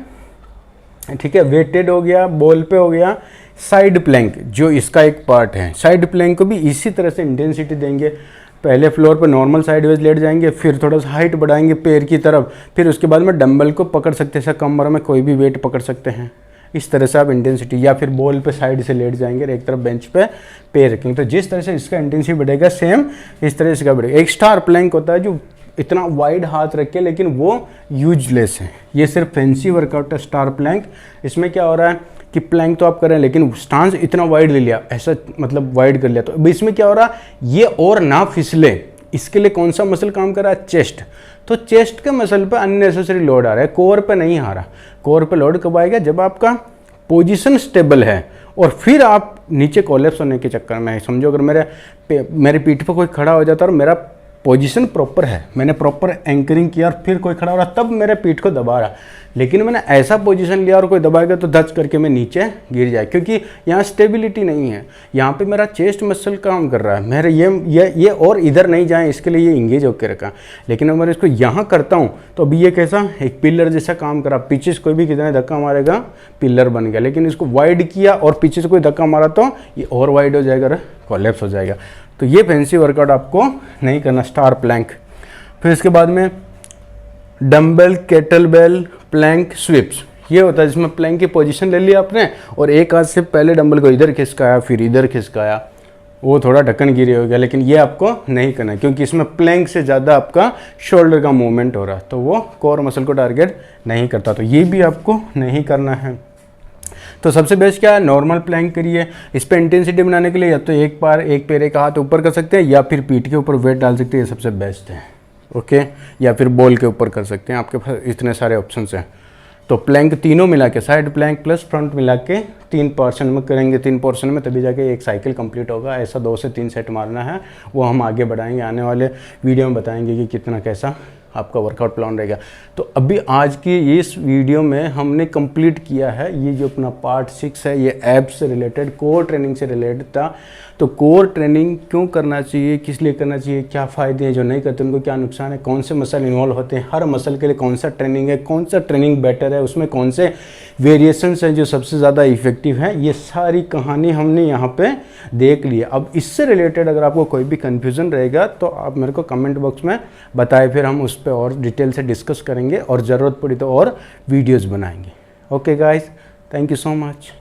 ठीक है, वेटेड हो गया, बॉल पे हो गया। साइड प्लैंक जो इसका एक पार्ट है, साइड प्लैंक को भी इसी तरह से इंटेंसिटी देंगे। पहले फ्लोर पे नॉर्मल साइडवेज लेट जाएंगे, फिर थोड़ा सा हाइट बढ़ाएंगे पैर की तरफ, फिर उसके बाद में डंबल को पकड़ सकते हैं, ऐसा कमर में कोई भी वेट पकड़ सकते हैं। इस तरह से आप इंटेंसिटी, या फिर बॉल पे साइड से लेट जाएंगे और एक तरफ बेंच पे पैर रखेंगे। तो जिस तरह से इसका इंटेंसिटी बढ़ेगा सेम इस तरह से इसका बढ़ेगा। एक स्टार प्लैंक होता है जो इतना वाइड हाथ रखे, लेकिन वो यूजलेस है। ये सिर्फ फैंसी वर्कआउट है स्टार प्लैंक। इसमें क्या हो रहा है कि प्लैंक तो आप कर रहे हैं लेकिन स्टांस इतना वाइड ले लिया, ऐसा मतलब वाइड कर लिया, तो अब इसमें क्या हो रहा है, ये और ना फिसले, इसके लिए कौन सा मसल काम कर रहा है, चेस्ट। तो चेस्ट के मसल पे अननेसेसरी लोड आ रहा है, कोर पे नहीं आ रहा। कोर पे लोड कब आएगा, जब आपका पोजीशन स्टेबल है और फिर आप नीचे कोलैप्स होने के चक्कर में, समझो अगर मेरे पीठ पे कोई खड़ा हो जाता और मेरा पोजीशन प्रॉपर है, मैंने प्रॉपर एंकरिंग किया और फिर कोई खड़ा हो रहा तब मेरे पीठ को दबा रहा, लेकिन मैंने ऐसा पोजीशन लिया और कोई दबाएगा तो धच करके मैं नीचे गिर जाए, क्योंकि यहाँ स्टेबिलिटी नहीं है। यहाँ पे मेरा चेस्ट मसल काम कर रहा है, मेरे ये और इधर नहीं जाए इसके लिए ये इंगेज होकर रखा। लेकिन अगर इसको यहाँ करता हूँ तो अभी ये कैसा एक पिलर जैसा काम करा, पीछे से कोई भी कितना धक्का मारेगा पिलर बन गया। लेकिन इसको वाइड किया और पीछे से कोई धक्का मारा तो ये और वाइड हो जाएगा, कोलैप्स हो जाएगा। तो ये फैंसी वर्कआउट आपको नहीं करना, स्टार प्लैंक। फिर इसके बाद में डंबल, केटलबेल, प्लैंक, स्विप्स, ये होता है जिसमें प्लैंक की पोजीशन ले लिया आपने और एक हाथ से पहले डंबल को इधर खिसकाया फिर इधर खिसकाया, वो थोड़ा ढक्कन गिरे हो गया। लेकिन ये आपको नहीं करना है क्योंकि इसमें प्लैंक से ज़्यादा आपका शोल्डर का मूवमेंट हो रहा है, तो वो कोर मसल को टारगेट नहीं करता, तो ये भी आपको नहीं करना है। तो सबसे बेस्ट क्या है, नॉर्मल प्लैंक करिए। इस पर इंटेंसिटी बनाने के लिए या तो एक पैर एक हाथ ऊपर कर सकते हैं या फिर पीठ के ऊपर वेट डाल सकते हैं, ये सबसे बेस्ट है। ओके, या फिर बॉल के ऊपर कर सकते हैं, आपके पास इतने सारे ऑप्शंस हैं। तो प्लैंक तीनों मिला के, साइड प्लैंक प्लस फ्रंट मिला के 3 पोर्शन में करेंगे, 3 पोर्शन में तभी जाके एक साइकिल कंप्लीट होगा। ऐसा 2 से 3 सेट मारना है, वो हम आगे बढ़ाएंगे, आने वाले वीडियो में बताएंगे कि कितना कैसा आपका वर्कआउट प्लान रहेगा। तो अभी आज की इस वीडियो में हमने कंप्लीट किया है ये जो अपना पार्ट 6 है, ये एब्स से रिलेटेड, कोर ट्रेनिंग से रिलेटेड था। तो कोर ट्रेनिंग क्यों करना चाहिए, किस लिए करना चाहिए, क्या फ़ायदे हैं, जो नहीं करते उनको क्या नुकसान है, कौन से मसल इन्वॉल्व होते हैं, हर मसल के लिए कौन सा ट्रेनिंग है, कौन सा ट्रेनिंग बेटर है, उसमें कौन से वेरिएशंस हैं जो सबसे ज़्यादा इफेक्टिव हैं, ये सारी कहानी हमने यहाँ पे देख ली है। अब इससे रिलेटेड अगर आपको कोई भी कन्फ्यूज़न रहेगा तो आप मेरे को कमेंट बॉक्स में बताएं, फिर हम उस पर और डिटेल से डिस्कस करेंगे और ज़रूरत पड़ी तो और वीडियोज़ बनाएंगे। Okay guys, thank you so much.